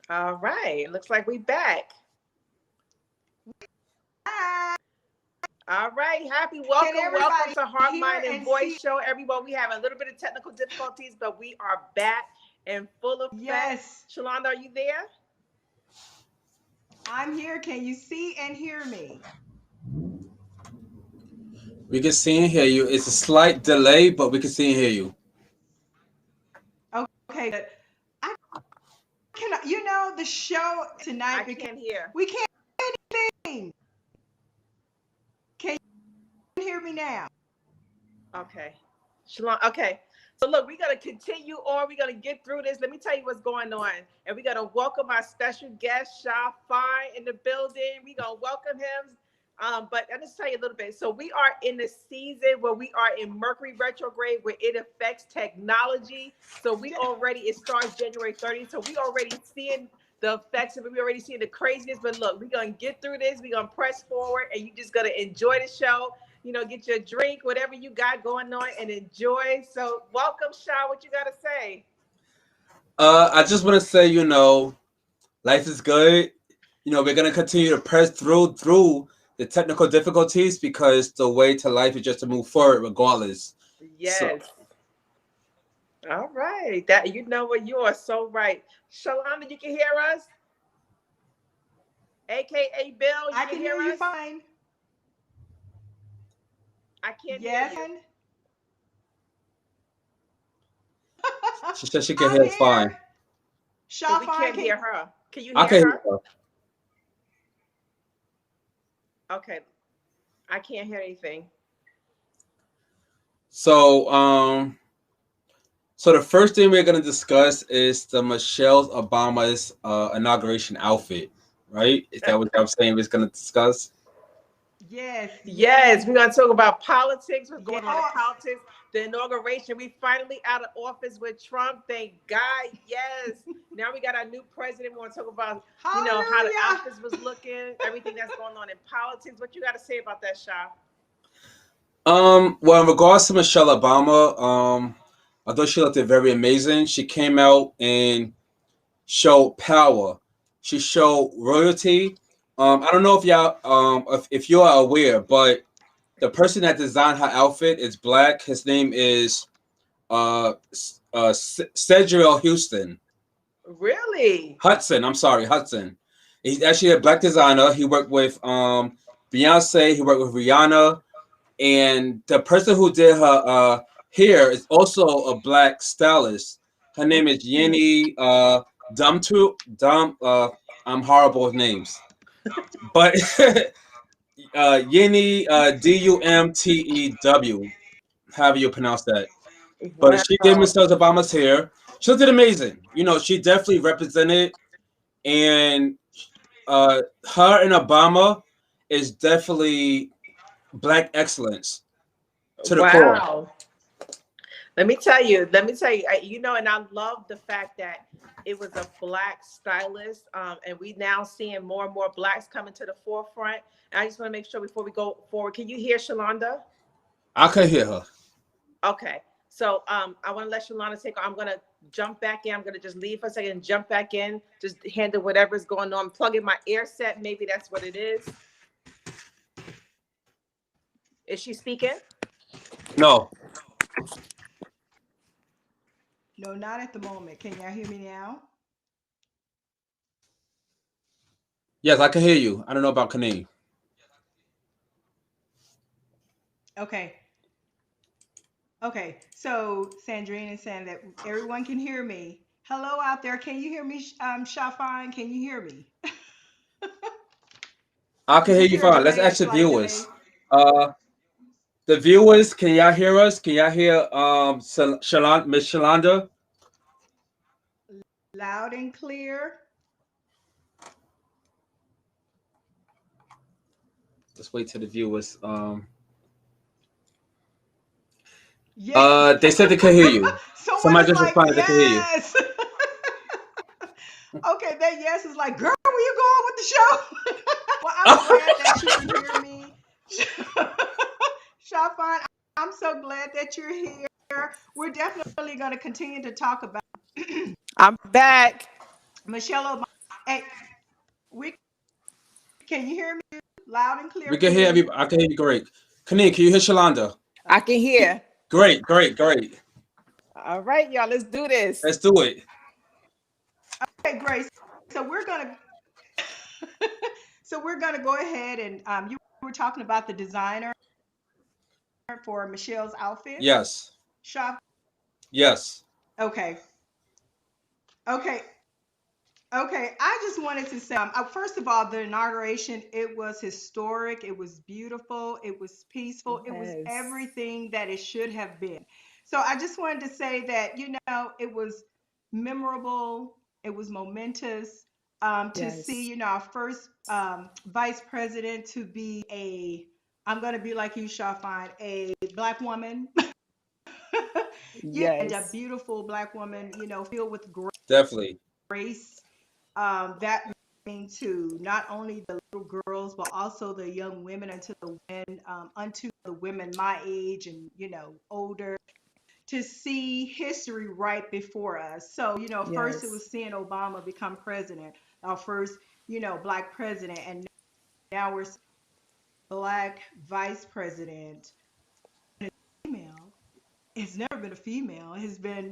All right. Looks like we back. Hi. All right. Happy Can welcome. Welcome everybody to Heart, hear Mind, and and Voice see? Show. Everyone, we have a little bit of technical difficulties, but we are back in full effect. Yes, Shalonda, are you there? I'm here. Can you see and hear me? We can see and hear you. It's a slight delay, but we can see and hear you. Okay, good. I cannot, the show I tonight because can't hear. we can't hear anything. Can you hear me now? Okay. Shalon, okay. So look, we're gonna continue on. We're gonna get through this. Let me tell you what's going on. And we're gonna welcome our special guest, Sha Fine, in the building. We're gonna welcome him. But I'll just tell you a little bit. So we are in the season where we are in Mercury retrograde, where it affects technology. So it starts January 30th. So we already seeing the effects of it. We already seeing the craziness. But look, we're gonna get through this. We're gonna press forward, and you just gonna enjoy the show. Get your drink, whatever you got going on, and enjoy. So, welcome, Shaw. What you got to say? I just want to say, life is good. We're gonna continue to press through the technical difficulties because the way to life is just to move forward, regardless. So, Yes. All right. That what you are so right. Shalonda, you can hear us, aka Bill. You I can can hear hear you us. fine. I can't hear Yes, you. she said she can I'm hear here. fine. But Shaw we fine. can't Can hear her. Can you I hear can hear her? her. Okay. I can't hear anything. So, so the first thing we're gonna discuss is the Michelle Obama's inauguration outfit. Right? Is that what I'm saying? We're gonna discuss. yes, Yes, yes, we're gonna talk about politics, what's yes. going on in Oh, politics, the inauguration. We finally out of office with Trump. Thank God. Yes. Now we got our new president. We want to talk about, how the hallelujah. outfits was looking, everything that's going on in politics. What you got to say about that, Shaw? Well, in regards to Michelle Obama, I thought she looked very amazing. She came out and showed power. She showed royalty. I don't know if y'all, if you are aware, but the person that designed her outfit is black. His name is Cedric Houston Really? Hudson. I'm sorry, Hudson. He's actually a black designer. He worked with Beyonce. He worked with Rihanna, and the person who did her hair is also a black stylist. Her name is Yenny Dumtu. I'm horrible with names, but Yenny Dumtew, however you pronounce that. But she did Wow. Michelle Obama's hair. She did amazing. She definitely represented, and her and Obama is definitely black excellence to the core. Wow. Let me tell you, and I love the fact that it was a black stylist, and we now seeing more and more blacks coming to the forefront. And I just want to make sure before we go forward, can you hear Shalonda? I could hear her. Okay. So I want to let Shalana take. I'm gonna jump back in. I'm gonna just leave for a second and jump back in. Just handle whatever's going on. Plug in my ear set. Maybe that's what it is. Is she speaking? No. No, not at the moment. Can y'all hear me now? Yes, I can hear you. I don't know about Kane. Okay. Okay. So Sandrine is saying that everyone can hear me. Hello out there. Can you hear me? Shafine, can you hear me? I can hear Is you there a fine. Let's delay, a ask the slight viewers. delay? Uh, the viewers, can y'all hear us? Can y'all hear Miss Shalonda? Loud and clear. Let's wait till the viewers. Yeah. They said they can hear you. Someone Somebody is just like, responded they can hear you. yes. Okay, that yes is like, girl, where you going with the show? Well, I'm glad that you can hear me. Shafan, I'm so glad that you're here. We're definitely going to continue to talk about I'm back. Michelle Obama. Hey, we can you hear me loud and clear, We can hear Kanin? every. I can hear you great. Kanin, can you hear Shalonda? I can hear. Great, great, great. All right, y'all, let's do this. Let's do it. Okay, Grace. So we're gonna so we're gonna go ahead and you were talking about the designer for Michelle's outfit Yes, shop. yes, Okay, okay, okay. I just wanted to say, first of all, the inauguration, it was historic. It was beautiful. It was peaceful. It was Yes. everything that it should have been. So I just wanted to say that, it was memorable. It was momentous to see, Yes. our first vice president to be I'm going to be like you, Shafine, a black woman. And a Yes. beautiful black woman, filled with definitely. grace. That mean to not only the little girls but also the young women unto the women my age and older, to see history right before us. So first it Yes. was seeing Obama become president, our first black president, and now we're seeing black vice president, female. It's never been a female. It has been,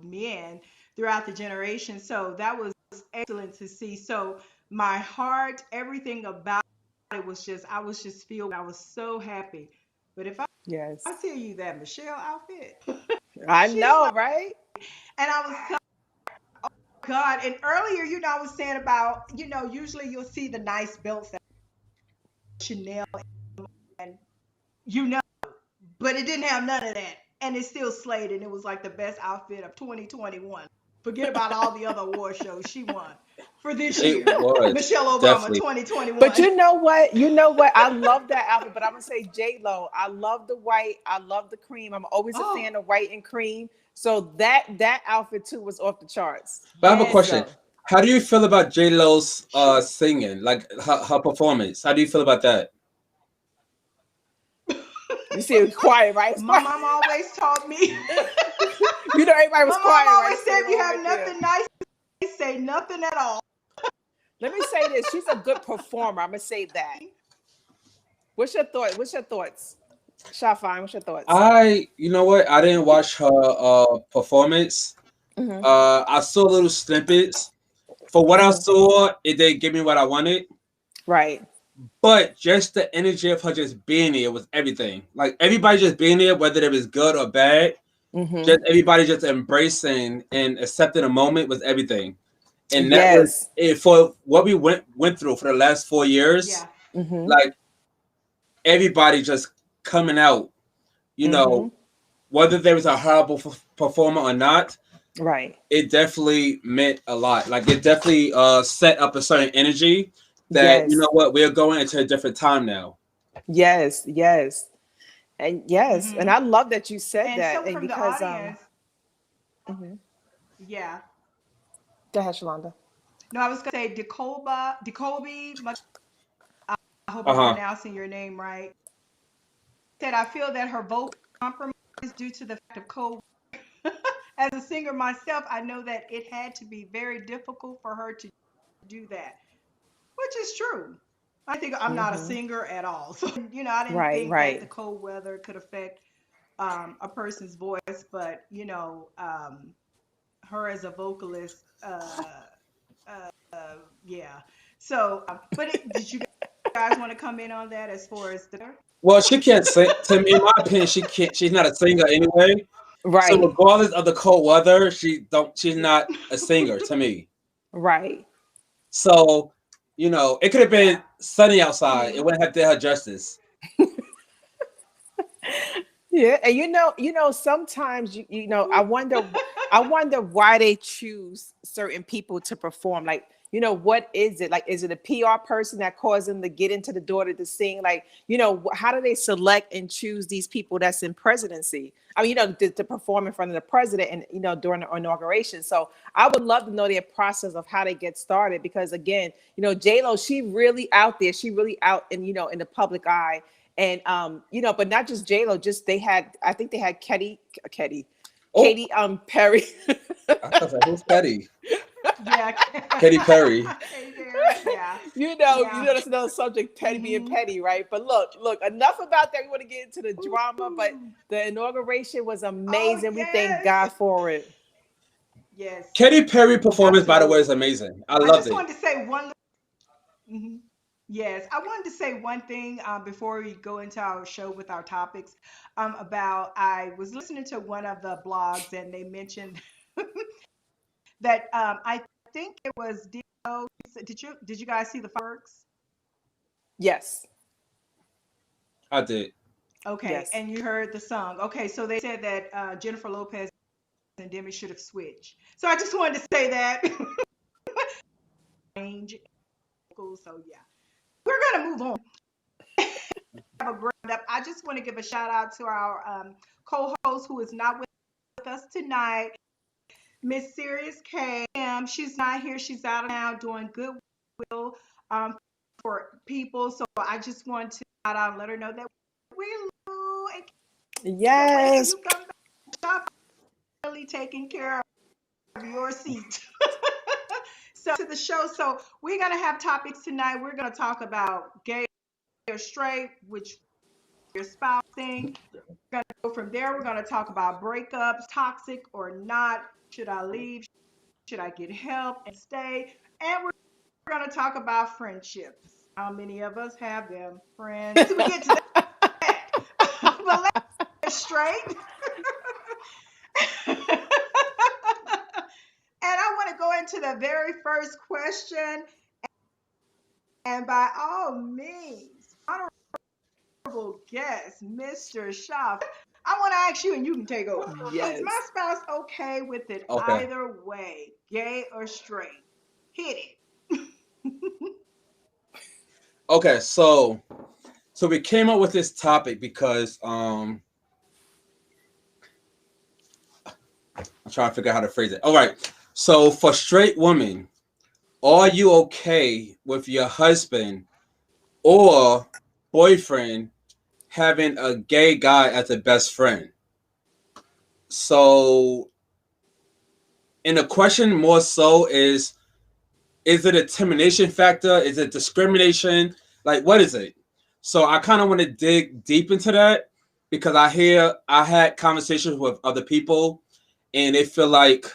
men throughout the generation. So that was excellent to see. So my heart, everything about it was just, I was just filled. I was so happy. But if I Yes. tell you that Michelle outfit, I she's know, like, right? and I was telling God, and earlier, I was saying about, usually you'll see the nice belts that Chanel and, you know, but it didn't have none of that. And it still slayed, and it was like the best outfit of 2021. Forget about all the other award shows she won for this It year. was Michelle Obama definitely. But 2021. you know what? You know what? I love that outfit, but I'm gonna say J Lo. I love the white. I love the cream. I'm always a Oh, fan of white and cream. So that outfit too was off the charts. But I have a yes. question. So How do you feel about J Lo's She, singing, like her performance? How do you feel about that? you see, it was quiet, right? It's my quiet. mom always taught me, You know, everybody was my mom quiet, right? always You see said, the if you room have right there. nothing nice to say, nothing at all. Let me say this: she's a good performer. I'm gonna say that. What's your thought? What's your thoughts? Shafine, what's your thoughts? You know what? I didn't watch her performance. Hmm. I saw little snippets. For what I Hmm. saw, it didn't give me what I wanted. Right. But just the energy of her just being there was everything. Like everybody just being there, whether it was good or bad, Hmm. just everybody just embracing and accepting the moment was everything. And that was Yes. it for what we went through for the last 4 years. Yeah. Hmm. Like everybody just coming out, you Hmm. know, whether there was a horrible performer or not, Right. it definitely meant a lot. Like it definitely set up a certain energy that you know Yes. what we're going into a different time now. Yes. Yes. And yes, and Hmm. I love that you said And that. so And from the because audience, mhm. yeah. Go ahead, Shalonda. No, I was going to say Decolby, I hope Uh I'm huh. pronouncing your name right. Said, I feel that her vocal compromise due to the fact of cold. As a singer myself, I know that it had to be very difficult for her to do that, which is true. I think I'm not a Hmm. singer at all. So, I didn't Right, think that the right. cold weather could affect a person's voice, but, her as a vocalist, yeah. So, did you guys want to come in on that as far as the. Well, she can't sing. To me, in my opinion, she can't. She's not a singer anyway. So Right, regardless of the cold weather, she don't. She's not a singer to me. right. So it could have Yeah. been sunny outside. It Hmm. wouldn't have done her justice. Yeah, and sometimes I wonder why they choose certain people to perform. Like, what is it? Like, is it a PR person that caused them to get into the door to sing? Like, how do they select and choose these people that's in presidency? I mean, to perform in front of the president and during the inauguration. So I would love to know their process of how they get started because again, J Lo, she really out there. She really out in the public eye. And but not just J Lo, just I think they had Ketty. Oh, Perry. I was like, who's Petty? Yeah. Katy Perry. Katy Perry. Yeah. You Yeah. know that's another subject, petty being Mm-hmm. petty, right? But look, enough about that. We want to get into the drama, but Ooh. the inauguration was Oh amazing. We thank yes. God for it. Yes. Katy Perry performance, by the way, is Absolutely. amazing. I I loved just it. wanted to say one. Mhm. Yes, I wanted to say one thing before we go into our show with our topics. About I was listening to one of the blogs and they mentioned that I think it was Dio. Did you guys see the fireworks? Yes. I did. Okay, Yes. and you heard the song. Okay, so they said that Jennifer Lopez and Demi should have switched. So I just wanted to say that. Range. So yeah, we're gonna move on. Have a great up. I just want to give a shout out to our co-host who is not with us tonight, Miss Sirius K. She's not here. She's out of town doing goodwill um, for people. So I just want to shout out and let her know that we love you and can't wait till Yes. you come back. Shop really taking care of your seat. So to the show. So we're gonna have topics tonight. We're gonna talk about gay or straight, which your spouse thing. We're going to go from there. We're going to talk about breakups, toxic or not. Should I leave? Should I get help and stay? And we're going to talk about friendships. How many of us have them? Friends. We get to that. But let's get straight. And I want to go into the very first question. And by all means, honorable guest, Mr. Shaw, I want to ask you, and you can take over. Is my Yes. spouse okay with it Okay. either way, gay or straight? Hit it. Okay. So we came up with this topic because I'm trying to figure out how to phrase it. All right. So for straight women, are you okay with your husband or boyfriend having a gay guy as a best friend? So, and the question more so is it a termination factor? Is it discrimination? Like, what is it? So, I kind of want to dig deep into that because I had conversations with other people and they feel like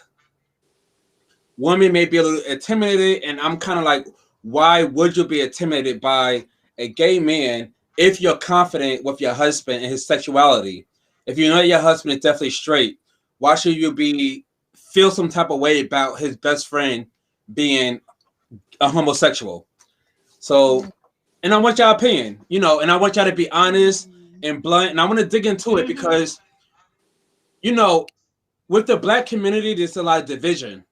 women may be a little intimidated. And I'm kind of like, why would you be intimidated by a gay man if you're confident with your husband and his sexuality? If you know your husband is definitely straight, why should you be feel some type of way about his best friend being a homosexual? So, and I want y'all opinion, and I want y'all to be honest Mm-hmm. and blunt. And I want to dig into it Mm-hmm. because, you know, with the black community, there's a lot of division.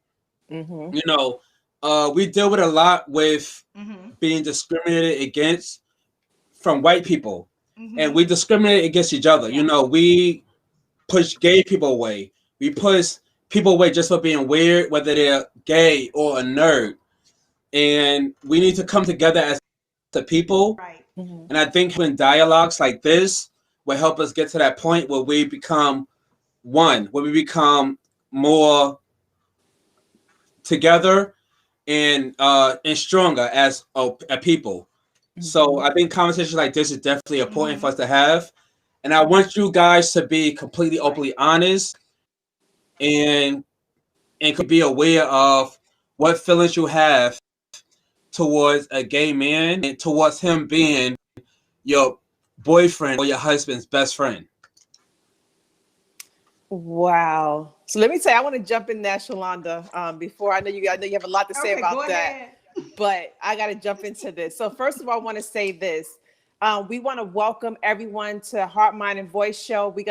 Mm-hmm. You know, we deal with a lot with Mm-hmm. being discriminated against from white people, and Mm-hmm. we discriminate against each other. Yeah. We push gay people away. We push people away just for being weird, whether they're gay or a nerd. And we need to come together as a people. Right. Mm-hmm. And I think having dialogues like this will help us get to that point where we become one, where we become more together and stronger as a people. So Mm-hmm. I think conversations like this is definitely important Mm-hmm. for us to have. And I want you guys to be completely Right. openly honest and could be aware of what feelings you have towards a gay man and towards him being your boyfriend or your husband's best friend. Wow. So let me say, I want to jump in there, Shalonda. Before I know you have a lot to say Okay, go about that, ahead. but I got to jump into this. So first of all, I want to say this. We want to welcome everyone to Heart, Mind, and Voice Show. We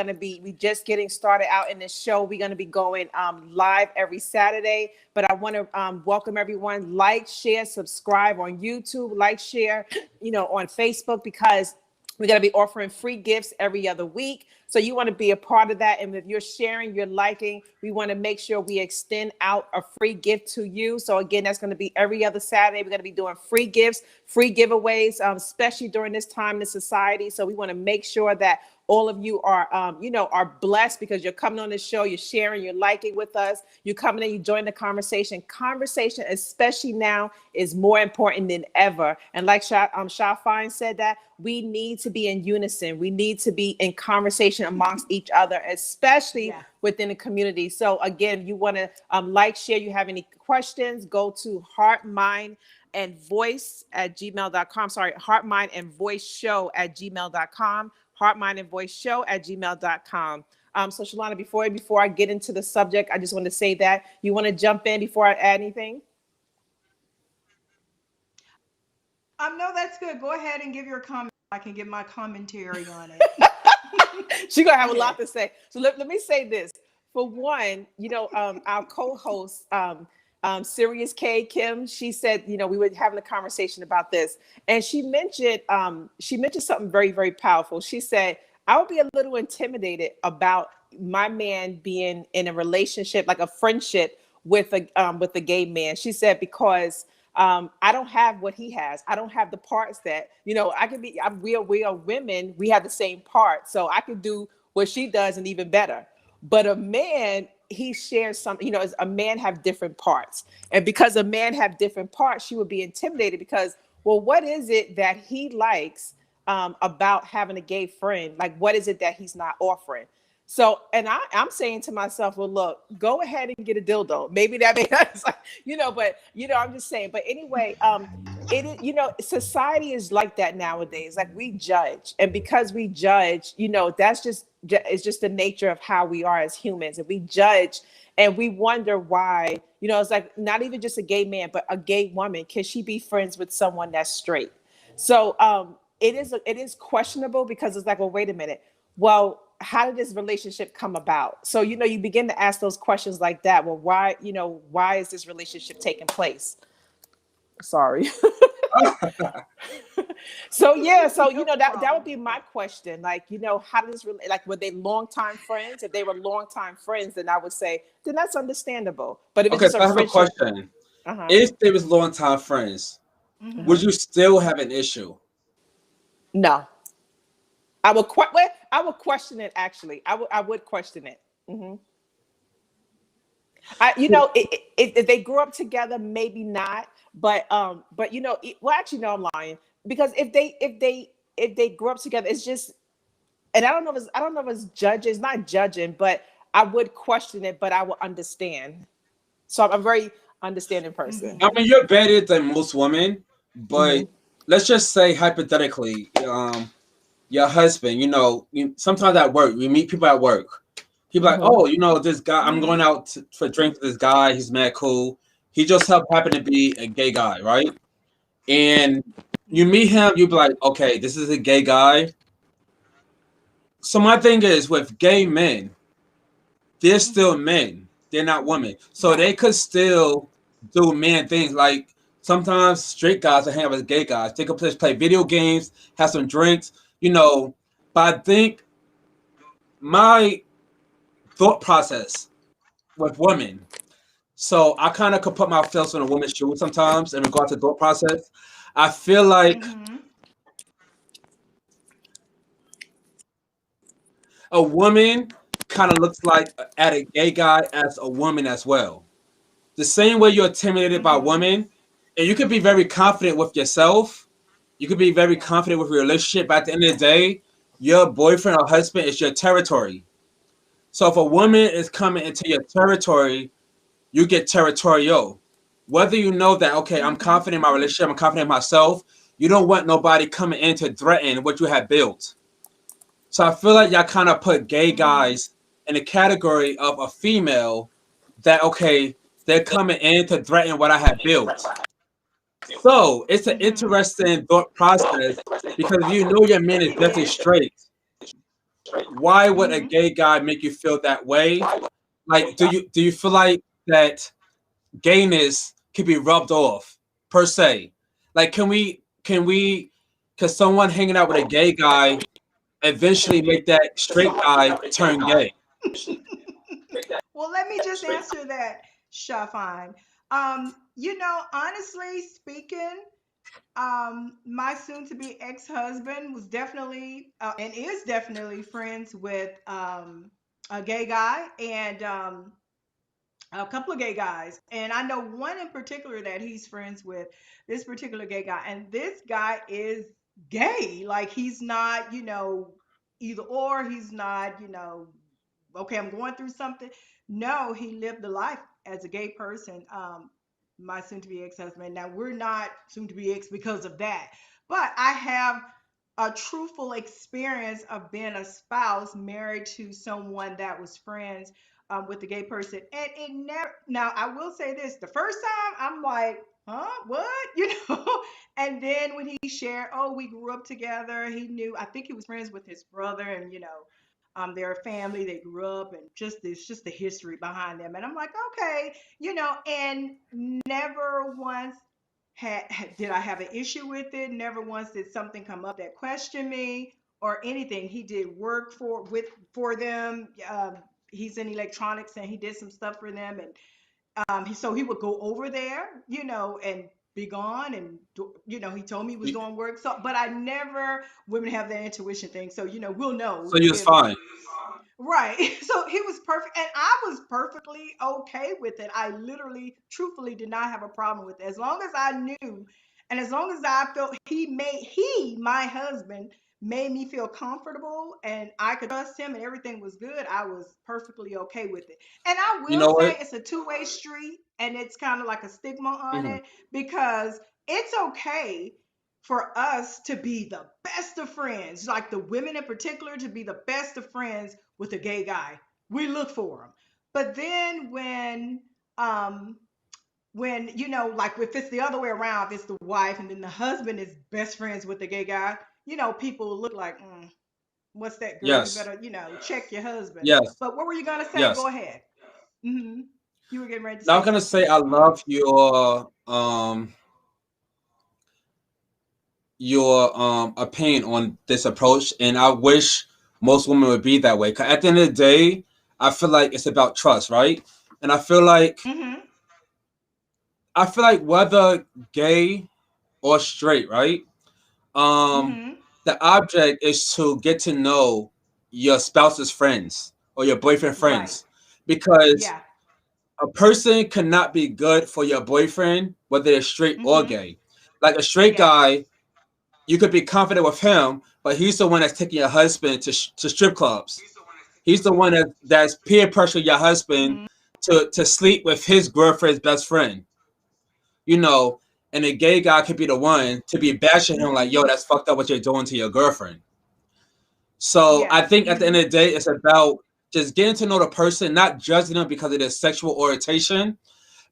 just getting started out in this show. We're going to be going live every Saturday. But I want to welcome everyone. Like, share, subscribe on YouTube. Like, share, on Facebook because we're going to be offering free gifts every other week. So you want to be a part of that. And if you're sharing, you're liking, we want to make sure we extend out a free gift to you. So again, that's going to be every other Saturday. We're going to be doing free gifts, free giveaways, especially during this time in society. So we want to make sure that all of you are, are blessed because you're coming on the show, you're sharing, you're liking with us, you're coming in, you join the conversation. Conversation, especially now, is more important than ever. And like Sha Fine said, that we need to be in unison. We need to be in conversation amongst each other, especially within the community. So again, you want to share, you have any questions, go to Heart, Mind, and Voice at gmail.com. Sorry, Heart, Mind, and Voice Show at gmail.com. Heart, Mind, and Voice Show at gmail.com. So Shalana, before I get into the subject, I just want to say that you want to jump in before I add anything? No, that's good. Go ahead and give your comment. I can give my commentary on it. She's gonna have a lot to say. So let me say this. For one, our co-host, Sirius K Kim, she said, we were having a conversation about this, and she mentioned something very, very powerful. She said, I would be a little intimidated about my man being in a relationship, like a friendship with a gay man. She said, because I don't have what he has. I don't have the parts that, we are women. We have the same parts. So I could do what she does and even better. But a man, he shares something, a man have different parts. And because a man have different parts, she would be intimidated because, well, what is it that he likes about having a gay friend? Like, what is it that he's not offering? So, and I'm saying to myself, well, look, go ahead and get a dildo. Maybe that makes sense, but I'm just saying. But anyway, it is, society is like that nowadays. Like, we judge, and because we judge, that's it's just the nature of how we are as humans, and we judge, and we wonder why. It's like not even just a gay man, but a gay woman. Can she be friends with someone that's straight? So, it is questionable because it's like, well, wait a minute. Well, how did this relationship come about? So, you begin to ask those questions like that. Well, why is this relationship taking place? Sorry. So that would be my question. Like, how does this like, were they longtime friends? If they were longtime friends, then I would say, then that's understandable. But if it's Okay, just so I have a question. If they was longtime friends, would you still have an issue? No. I would question it. Actually, I would question it. If they grew up together, maybe not. But well, actually, no, I'm lying, because if they grew up together, it's just, and I don't know if it's judging. It's not judging, but I would question it, but I will understand. So I'm a very understanding person. I mean, you're better than most women, but let's just say hypothetically, your husband, sometimes at work, we meet people at work. People like, oh, this guy, I'm going out for a drink with this guy. He's mad cool. He just happened to be a gay guy, right? And you meet him, you be like, okay, this is a gay guy. So my thing is, with gay men, they're still men. They're not women. So they could still do man things. Like, sometimes straight guys will hang out with gay guys. They could play video games, have some drinks, But I think my thought process with women, so I kind of could put myself in a woman's shoes sometimes in regards to thought process. I feel like a woman kind of looks like at a gay guy as a woman as well. The same way you're intimidated by women, and you could be very confident with yourself. You could be very confident with your relationship. But at the end of the day, your boyfriend or husband is your territory. So if a woman is coming into your territory, you get territorial. Whether you know that, okay, I'm confident in my relationship, I'm confident in myself, you don't want nobody coming in to threaten what you have built. So I feel like y'all kind of put gay guys in the category of a female that, okay, they're coming in to threaten what I have built. So it's an interesting thought process, because if you know your man is definitely straight, why would a gay guy make you feel that way? Like, do you feel like that gayness can be rubbed off per se? Like, can someone hanging out with a gay guy eventually make that straight guy turn gay? Well, let me just answer that, Shafine. Honestly speaking, my soon-to-be ex-husband was definitely and is definitely friends with a gay guy and a couple of gay guys, and I know one in particular that he's friends with. This particular gay guy, and this guy is gay. Like he's not, either or. He's not, okay, I'm going through something. No, he lived the life as a gay person. My soon to be ex husband. Now, we're not soon to be ex because of that, but I have a truthful experience of being a spouse married to someone that was friends with the gay person. And it never, now, I will say this, the first time I'm like, huh, what? And then when he shared, oh, we grew up together, he knew, I think he was friends with his brother, and they're a family, they grew up, and just the history behind them. And I'm like, okay, and never once did I have an issue with it. Never once did something come up that questioned me or anything. He did work for them. He's in electronics, and he did some stuff for them, and so he would go over there, and be gone, and he told me he was doing work. So, but I never, women have that intuition thing, so we'll know So you was if fine. right. So he was perfect, and I was perfectly okay with it. I literally, truthfully, did not have a problem with it as long as I knew, and as long as I felt my husband, made me feel comfortable, and I could trust him, and everything was good. I was perfectly okay with it. And I You will know say what? it's a two-way street, and it's kind of like a stigma on Hmm. it because it's okay for us to be the best of friends, like the women in particular, to be the best of friends with a gay guy. We look for them. But then um like if it's the other way around, if it's the wife and then the husband is best friends with the gay guy, people look like, what's that, girl? You Yes. better, check your husband. Yes. But what were you gonna say? Yes. Go ahead. Hmm. You were getting ready to Now say I'm gonna something. say I love your opinion on this approach, and I wish most women would be that way. 'Cause at the end of the day, I feel like it's about trust, right? And Hmm. I feel like whether gay or straight, right? Um, Hmm. the object is to get to know your spouse's friends or your boyfriend Right. friends, because Yeah. a person cannot be good for your boyfriend whether they're straight or Hmm. gay. Like a straight Yeah. guy, you could be confident with him, but he's the one that's taking your husband to strip clubs. He's the one that's peer pressuring your husband Hmm. to sleep with his girlfriend's best friend. You know, and a gay guy could be the one to be bashing him like, "Yo, Hmm. that's fucked up what you're doing to your girlfriend." So I Yeah. think at the end Hmm. of the day, it's about just getting to know the person, not judging them because of their sexual orientation,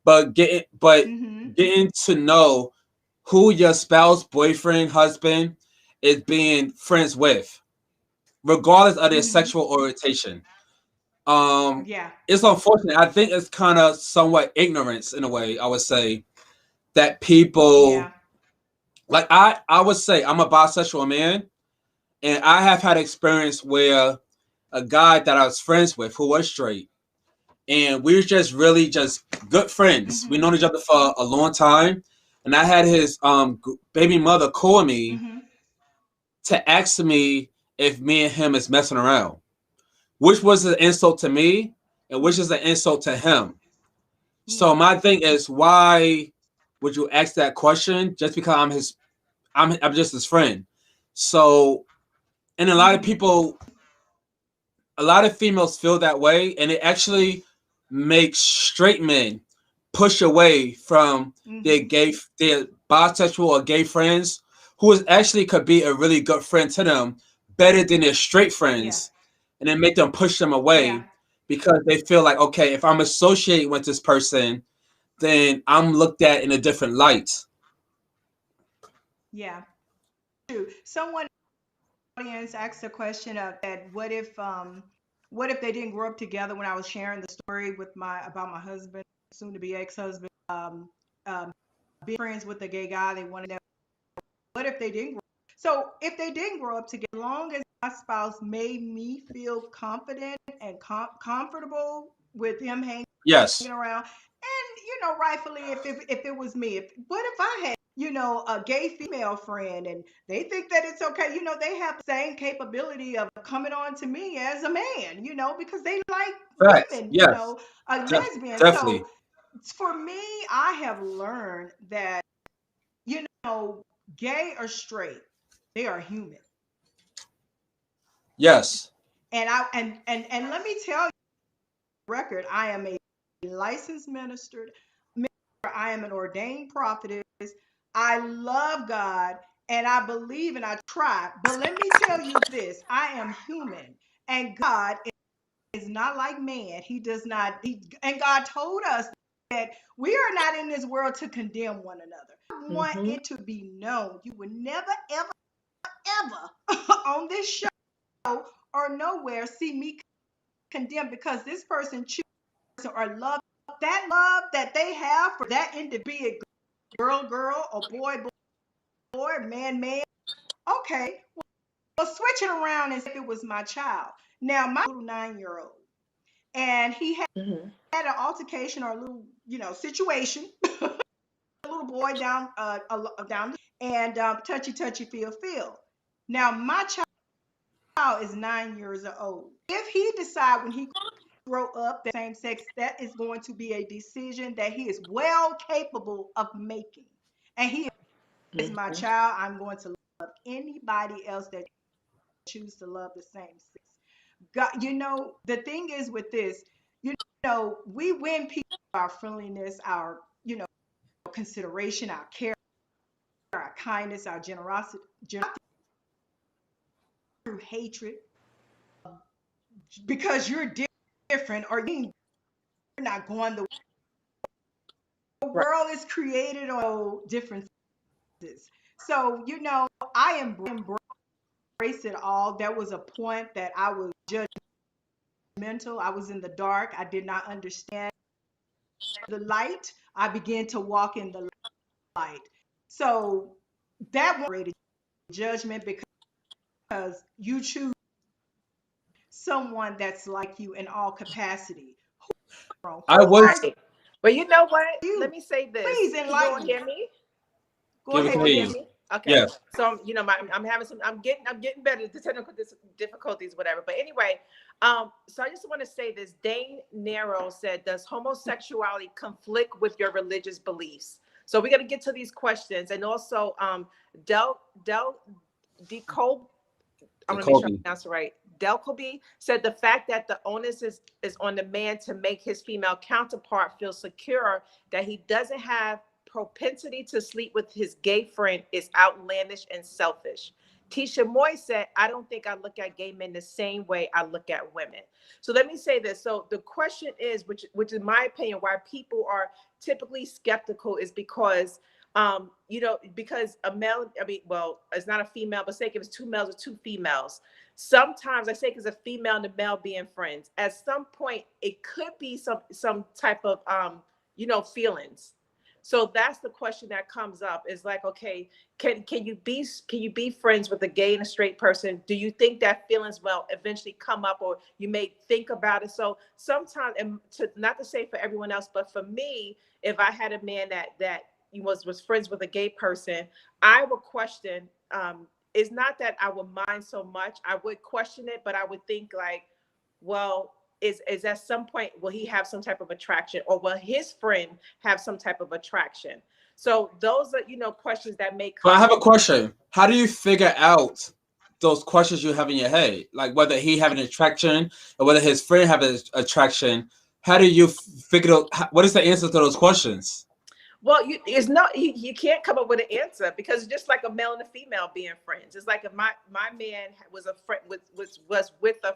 but Hmm. getting to know who your spouse, boyfriend, husband is being friends with, regardless of their Hmm. sexual orientation. Um, Yeah. it's unfortunate. I think it's kind of somewhat ignorance in a way. I would say that Yeah. people like I would say I'm a bisexual man, and I have had experience where a guy that I was friends with who was straight, and we were just really just good friends. We Hmm. known each other for a long time, and I had his baby mother call me Hmm. to ask me if me and him is messing around, which was an insult to me, and which is an insult to him. So Yeah. my thing is, why would you ask that question just because I'm just his friend? So, and Hmm. a lot of females feel that way, and it actually makes straight men push away from Hmm. their bisexual or gay friends, who is actually could be a really good friend to them, better than their straight Yeah. friends, and then make them push them Yeah. away because they feel like, okay, if I'm associating with this person, then I'm looked at in a different light. Yeah. True. Someone in the audience asked a question of that. What if they didn't grow up together? When I was sharing the story with my about my husband, soon to be ex-husband, um, being friends with a gay guy, they wanted to know what if they didn't grow. So if they didn't grow up together, as long as my spouse made me feel confident and comfortable with him hanging Yes. around, and rightfully, if it was me, if what if I had a gay female friend and they think that it's okay, they have the same capability of coming on to me as a man, because they like Facts. women, Yes. a lesbian. So Definitely. for me, I have learned that you know, gay or straight, they are human. Yes. And and let me tell you, record, I am a licensed minister. I am an ordained prophetess. I love God and I believe and I try. But let me tell you this, I am human and God is not like man. He does not, and God told us that we are not in this world to condemn one another. I want Mm-hmm. it to be known. You would never, ever, ever on this show or nowhere see me condemn because this person chooses or love that love that they have for that individual, be it girl, girl, or boy, boy, man, man. Okay, well, switch it around as if it was my child. Now, my little 9-year-old, and he Mm-hmm. had an altercation or a little, situation. A little boy down, and touchy, feel. Now, my child is 9 years old. If he decide when he grow up that same sex, that is going to be a decision that he is well capable of making. And he is my Mm-hmm. child. I'm going to love anybody else that choose to love the same sex. God, the thing is with this, we win people our friendliness, our, consideration, our care, our kindness, our generosity through hatred because you're different or you're not going the Right. world is created on differences. So, I embrace it all. There was a point that I was judgmental. I was in the dark. I did not understand the light. I began to walk in the light. So that was judgment because you choose someone that's like you in all capacity. I Who was. are Right. But you know what? Let you? me say this. Please Can you all enlighten hear me. me? Go Yeah, we ahead, can Can go you hear hear ahead. you. me? Okay. Yes. So I'm having some. I'm getting better at the technical difficulties, whatever. But anyway, so I just want to say this. Dane Narrow said, "Does homosexuality conflict with your religious beliefs?" So we're gonna get to these questions, and also, Del Decol. I The want to make sure I Kobe. pronounce it right. Delcoby said the fact that the onus is on the man to make his female counterpart feel secure that he doesn't have propensity to sleep with his gay friend is outlandish and selfish. Tisha Moy said, I don't think I look at gay men the same way I look at women. So let me say this. So the question is, which is my opinion, why people are typically skeptical is because because a male, I mean, well, it's not a female, but say if it's two males or two females. Sometimes I say because a female and a male being friends, at some point it could be some type of feelings. So that's the question that comes up is like, okay, can you be friends with a gay and a straight person? Do you think that feelings will eventually come up, or you may think about it? So sometimes, and to not to say for everyone else, but for me, if I had a man that was friends with a gay person, I would question. It's not that I would mind so much. I would question it, but I would think like, well, is at some point will he have some type of attraction, or will his friend have some type of attraction? So those are questions that may But I come have a up. question. How do you figure out those questions you have in your head? Like whether he have an attraction or whether his friend have an attraction. How do you figure out what is the answer to those questions? Well, you can't come up with an answer because it's just like a male and a female being friends. It's like if my man was a friend was with a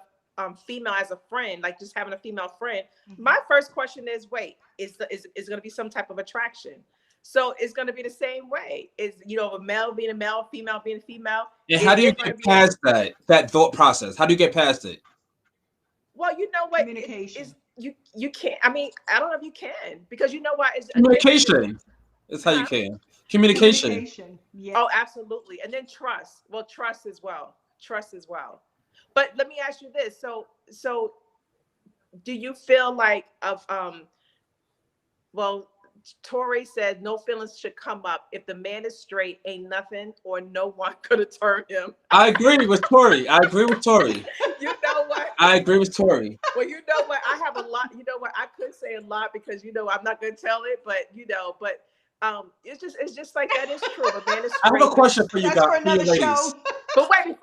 female as a friend, like just having a female friend. Mhm. My first question is, wait, is going to be some type of attraction? So it's going to be the same way. Is a male being a male, female being a female. And how Is do you there going to get be past that thought process? How do you get past it? well, you know what? It is Communication. you can't. I mean, I don't know if you can because you know what is again. Communication is how you Huh? can. Communication. Communication. Yeah. Oh, absolutely. And then trust. Well, trust as well. Trust as well. But let me ask you this. So do you feel like of well, Tori said no feelings should come up if the man is straight, ain't nothing or no one could have turned him. I agree with Tori. I agree with Tori. You know what? I agree with Tori. Well, you know what? I have a lot. You know what? I could say a lot because I'm not going to tell it, but it's just like that is true. A man is I have a straight. question for you That's guys, for for you another ladies. show. But wait,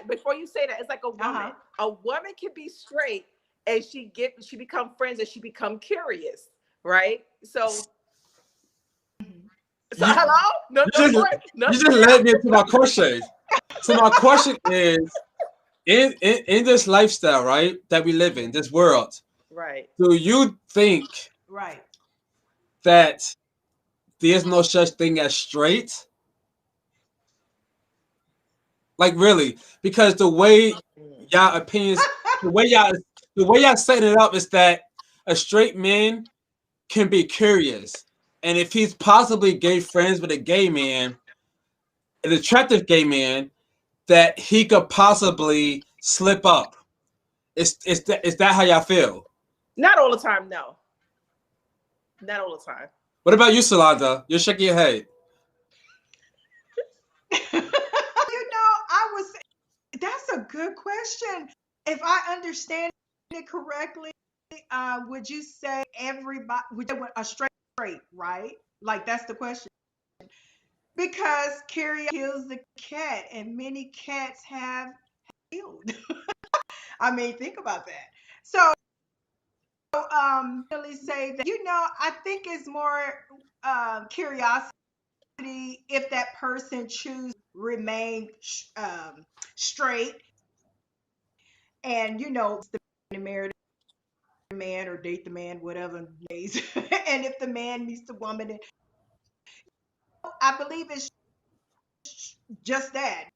before you say that, it's like a woman. Uh-huh. A woman can be straight and she become friends and she become curious, right? So Mhm. so You hello? No, you no just more, you nothing just else. led me into my question. So my question is, in this lifestyle, right, that we live in, this world, Right. do you think Right. that there's no such thing as straight? Like really? Because the way Mm. y'all opinions, the way y'all the way y'all setting it up is that a straight man can be curious. And if he's possibly gay friends with a gay man, an attractive gay man, that he could possibly slip up. Is that how y'all feel? Not all the time, no. Not all the time. What about you, Salanda? You're shaking your head. I was. That's a good question. If I understand it correctly, would you say everybody? Would you say a straight, right? Like that's the question. Because curiosity kills the cat, and many cats have killed. I mean, think about that. So, really say that I think it's more curiosity if that person choose remain straight, and marry the man or date the man, whatever days. And if the man meets the woman, and I believe it's just that.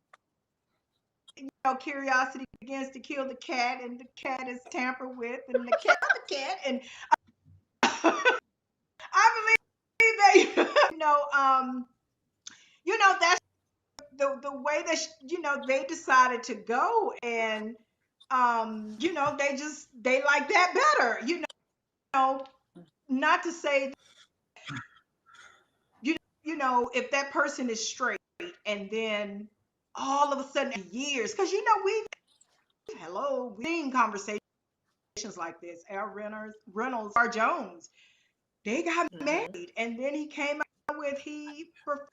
Curiosity begins to kill the cat, and the cat is tampered with, and the cat, the cat, and I believe that that's the way that they decided to go, and they like that better. Not to say if that person is straight, and then all of a sudden years, because we've seen conversations like this. Al Reynolds, R. Jones, they got Hmm. married, and then he came out with he preferred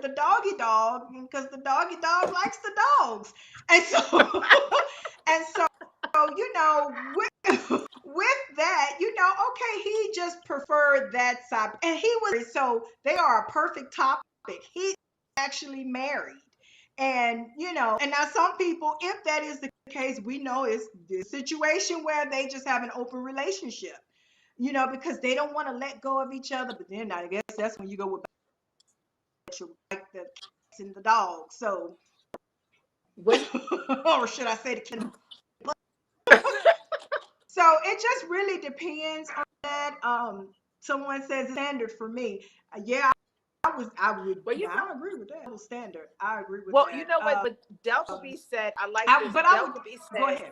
the doggy dog because the doggy dog likes the dogs, and so and so with that, okay, he just preferred that side, and he was so they are a perfect topic. He actually married, and and now some people, if that is the case, we know it's the situation where they just have an open relationship, because they don't want to let go of each other. But then I guess that's when you go with like the cats and the dogs. So, Was or should I say the cat? So it just really depends on that. Someone says standard for me. Yeah, well, I agree with that. Double standard. I agree with well, you that. know what? But Delta B said, I like this. But I would Delta B go said, ahead.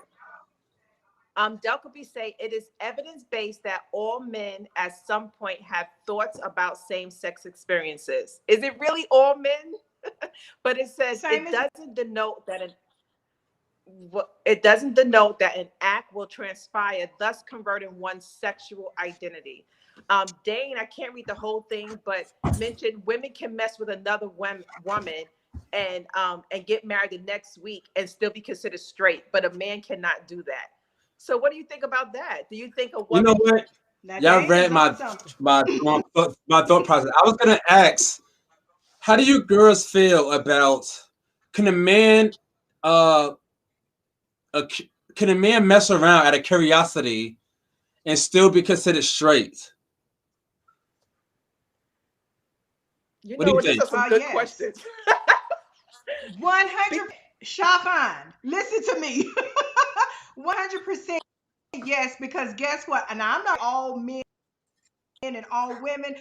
Delta B say it is evidence based that all men at some point have thoughts about same sex experiences. Is it really all men? But it says Same as it doesn't denote that an act will transpire, thus converting one's sexual identity. Dane, I can't read the whole thing, but mentioned women can mess with another woman and get married the next week and still be considered straight, but a man cannot do that. So, what do you think about that? Do you think a You know woman? what? now Y'all Dane read is on something. my thought process. I was gonna ask, how do you girls feel about can a man uh a, can a man mess around out of curiosity and still be considered straight? You What do know you what? These think? are some good Yes, questions. 100. Shafan, listen to me. 100% yes, because guess what? And I'm not all men and all women.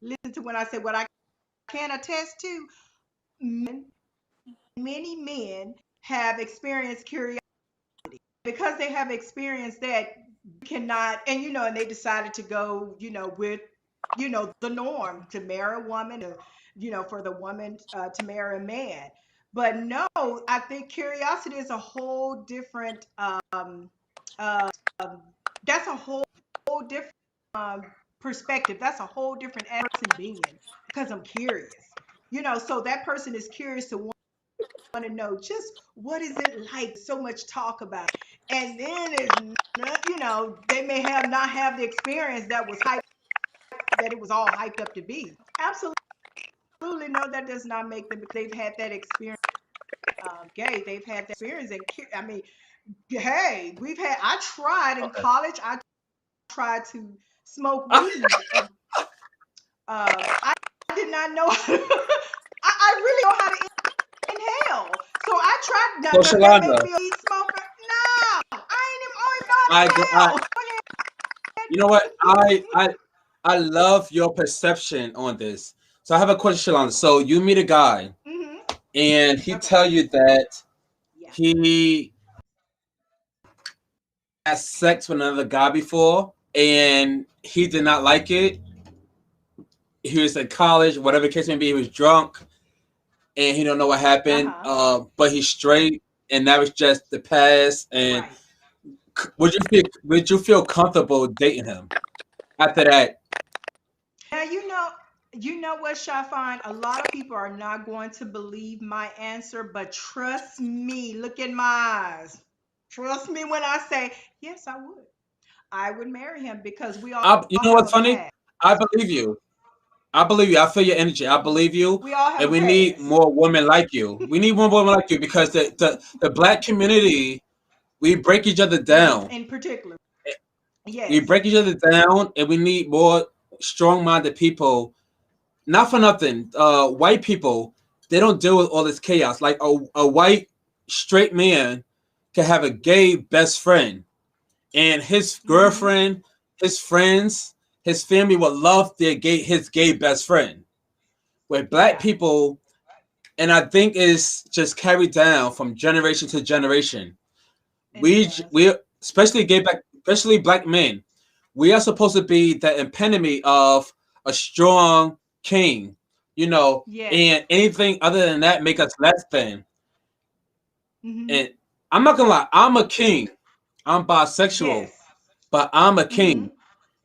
listen to when I say what I can attest to. Many men have experienced curiosity because they have experienced that cannot, and and they decided to go, with, the norm to marry a woman, to, for the woman to marry a man. But no, I think curiosity is a whole different, uh, that's a whole different perspective. That's a whole different person being because I'm curious. So that person is curious to want to know just what is it like, so much talk about it. And then it's not, they may have not have the experience that was hyped, that it was all hyped up to be. Absolutely no, that does not make them, because they've had that experience. Gay, they've had that experience. And I mean, hey, I tried in Okay. college, I tried to smoke weed, and I did not know I really know how to inhale. So I tried. Now, So does that make Shalonda, me a weed smoker? No, I ain't even know I, I, how to inhale. you know what? I love your perception on this. So I have a question, Shalonda. So you meet a guy, Hmm. and he Okay. tell you that Yeah. he had sex with another guy before, and he did not like it. He was in college, whatever the case may be. He was drunk, and he don't know what Uh happened. huh. But he's straight, and that was just the past. And Right. would you feel comfortable dating him after that? Now you know what, Shafine? A lot of people are not going to believe my answer, but trust me. Look in my eyes. Trust me when I say yes, I would. I would marry him because we all You know have what's a funny? past. I believe you. I believe you. I feel your energy. I believe you. We all have And a we need past. more women like you. We need more women like you because the black community, we break each other down. In particular, We yes. break each other down, and we need more strong-minded people. Not for nothing. White people, they don't deal with all this chaos. Like a white straight man can have a gay best friend, and his Mm-hmm. girlfriend, his friends, his family will love his gay best friend. With black Yeah, people, and I think it's just carried down from generation to generation. and it does. We especially black men, we are supposed to be the epitome of a strong king, Yes. and anything other than that make us less than. Mm-hmm. And I'm not gonna lie, I'm a king. I'm bisexual, Yes. but I'm a Mm-hmm. king,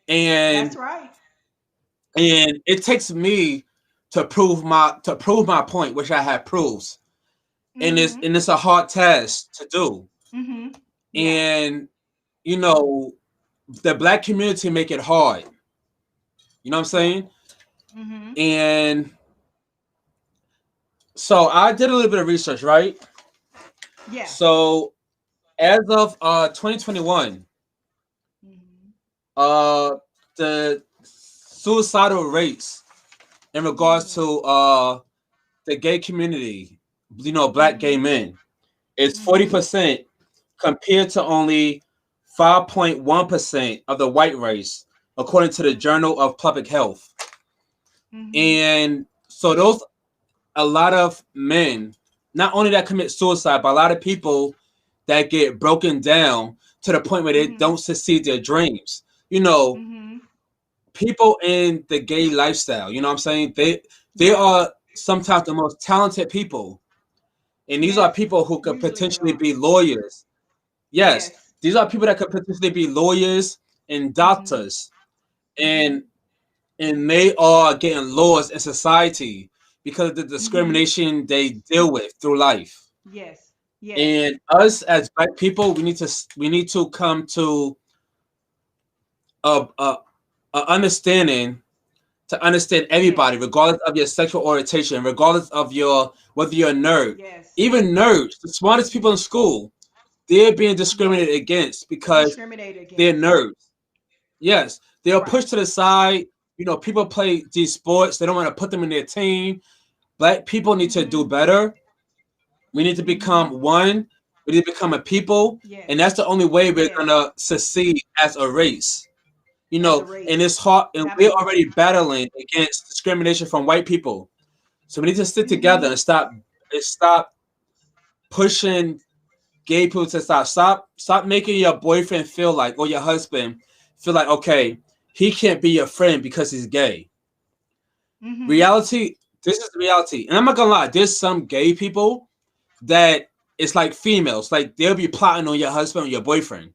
That's and right. it takes me to prove my point, which I have proves, Mm-hmm. and it's a hard task to do. Mm-hmm. Yeah. And you know, the black community make it hard. You know what I'm Yeah. saying? Mm-hmm. And so I did a little bit of research, right? Yeah. So as of 2021, Mm-hmm. uh, the suicidal rates in regards Mm. to the gay community, black gay Mm-hmm. men, is Mm-hmm. 40% compared to only 5.1% of the white race, according to the Mm. Journal of Public Health. Mm-hmm. And so those a lot of men, not only that commit suicide, but a lot of people that get broken down to the point where they Mm-hmm. don't succeed their dreams. You know, Mm-hmm. people in the gay lifestyle, you know what I'm saying? They Yeah. are sometimes the most talented people. And these are Yes. people who could Usually they potentially are. be lawyers. Yes, Yes. these are people that could potentially be lawyers and Mm-hmm. doctors. Mm-hmm. And they are getting lost in society because of the Mm-hmm. discrimination they deal with through life. Yes. Yes. And us as black people, we need to come to a, a understanding to understand everybody, Yes. regardless of your sexual orientation, regardless of your whether you're a nerd. Yes. Even nerds, the smartest people in school, they're being discriminated Yes. against because Discriminated they're against. nerds. Yes, they are Right. pushed to the side. People play these sports. They don't want to put them in their team. Black people need to do Mm-hmm. better. We need to Mm-hmm. become one. We need to become a people, and Yes. that's the only way we're Yes. gonna succeed as a race. You as a know, and race. it's hard, and we're Absolutely. already battling against discrimination from white people. So we need to stick together Mm-hmm. and stop pushing gay people to stop making your boyfriend feel like, or your husband feel like, okay, he can't be your friend because he's gay. Mm-hmm. Reality, this is the reality. And I'm not gonna lie, there's some gay people that it's like females, like they'll be plotting on your husband or your boyfriend.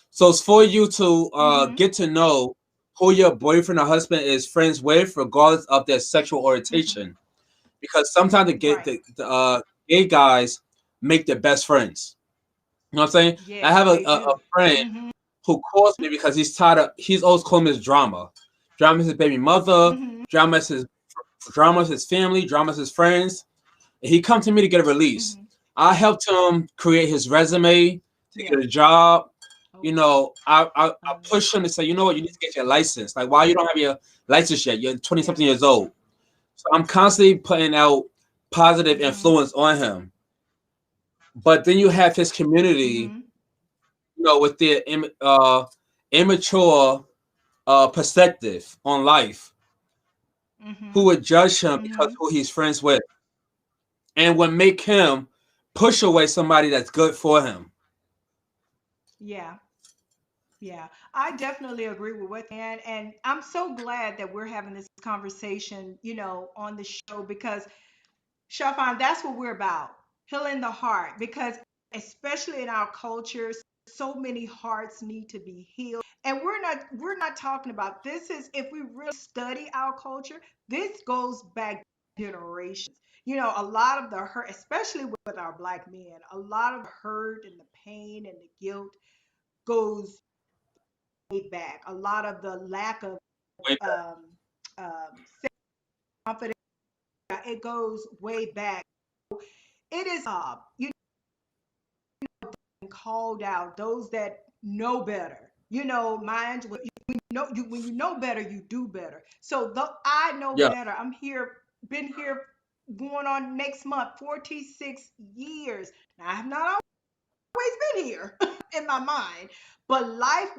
So it's for you to Mm-hmm. get to know who your boyfriend or husband is friends with, regardless of their sexual Mm-hmm. orientation. Because sometimes Right. the gay guys make their best friends. You know what I'm saying? I Yes, have they a do. friend Mm-hmm. who calls me because he's tired of, he's always calling me his drama. Drama is his baby mother, Mm-hmm. drama is his drama is his family, drama is his friends. And he come to me to get a release. Mm-hmm. I helped him create his resume to Yeah. get a job. Oh You know, I wow. push him to say, you know what, you need to get your license. Like, why you don't have your license yet? You're 20 Yeah. something years old. So I'm constantly putting out positive Mm-hmm. influence on him. But then you have his community, Mm-hmm. with their immature perspective on life, who Mm-hmm. would judge him because Mm-hmm. who he's friends with, and would make him push away somebody that's good for him. Yeah. Yeah, I definitely agree with what and I'm so glad that we're having this conversation, on the show because Shafan, that's what we're about. Healing the heart because especially in our culture, so many hearts need to be healed. And we're not talking about this is if we really study our culture, this goes back generations. A lot of the hurt, especially with our black men, a lot of the hurt and the pain and the guilt goes way back. A lot of the lack of Wait, um, confidence, it goes way back. It is called out those that know better. Mind when you know better, you do better. So I know yeah, better. I'm here, been here, going on next month, 46 years. Now I have not always been here in my mind, but life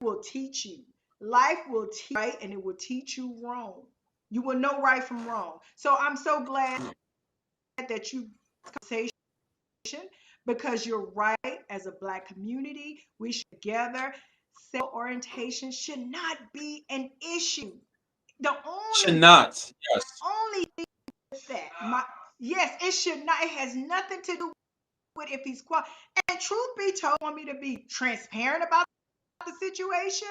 will teach you. Life will teach right and it will teach you wrong. You will know right from wrong. So I'm so glad that you conversation because you're right. As a black community, we should together. Sexual orientation should not be an issue. The should only not. Yes, only thing with that, yes, it should not. It has nothing to do with if he's qualified. And truth be told, want me to be transparent about the situation.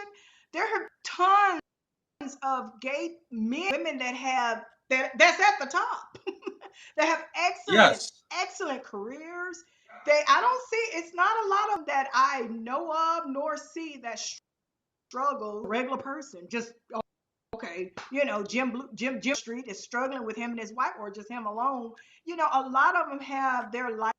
There are tons of gay men, women that's at the top. They have excellent, yes, excellent careers. I don't see, it's not a lot of them that I know of nor see that struggle. Regular person, just okay, Jim Street is struggling with him and his wife, or just him alone. A lot of them have their life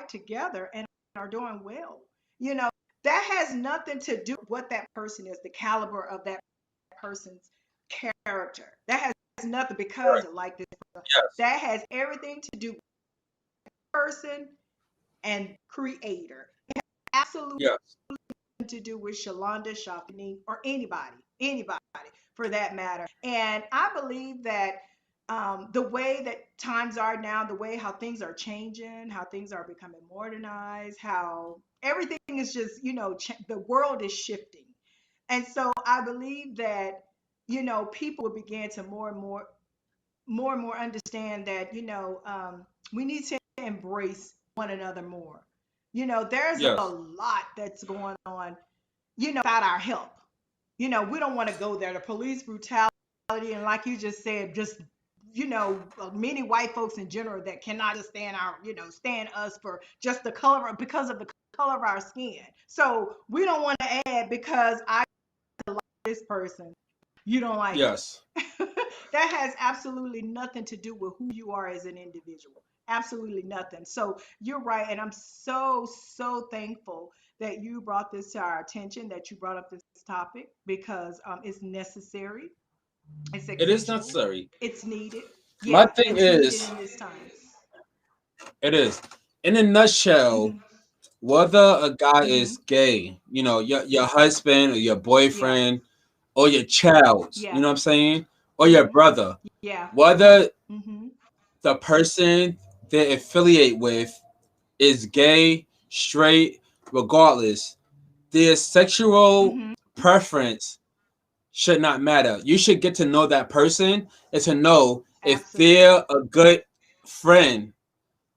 together and are doing well. You know, that has nothing to do with what that person is, the caliber of that person's character. That has nothing because correct. of like this. Yes, That has everything to do with person and creator. Absolutely yes. to do with Shalonda Shopping or anybody for that matter. And I believe that the way that times are now, the way how things are changing, how things are becoming modernized, how everything is just, the world is shifting. And so I believe that, people will begin to more and more understand that, we need to embrace one another more. There's a Yes. lot that's going on, without our help. We don't want to go there. The police brutality, and like you just said, just many white folks in general that cannot just stand us for just the color because of the color of our skin. So we don't want to add because I like this person, you don't like it. Yes. That has absolutely nothing to do with who you are as an individual. Absolutely nothing. So you're right. And I'm so, so thankful that you brought this to our attention, that you brought up this topic because it's necessary, it's It is essential, necessary. it's needed. My Yeah, thing it's needed is, in this time. it is. In a nutshell, Hmm. whether a guy Hmm. is gay, your husband or your Yeah. boyfriend, or your child, you Yeah. know what I'm saying? Or your Mhm. brother. Yeah. Whether Mhm. the person they affiliate with is gay, straight, regardless, their sexual Mhm. preference should not matter. You should get to know that person and to know if Absolutely. they're a good friend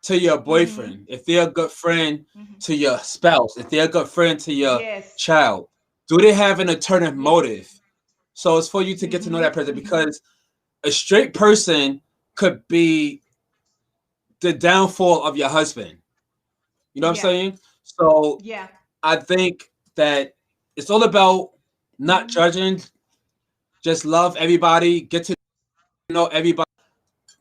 to your Mhm. boyfriend, if they're a good friend Mhm. to your spouse, if they're a good friend to your Yes. child. Do they have an alternative Yes. motive? So it's for you to get to know Mhm. that person Mhm. because a straight person could be the downfall of your husband. You know what I'm Yeah. saying? So Yeah. I think that it's all about not Mhm. judging, just love everybody, get to know everybody.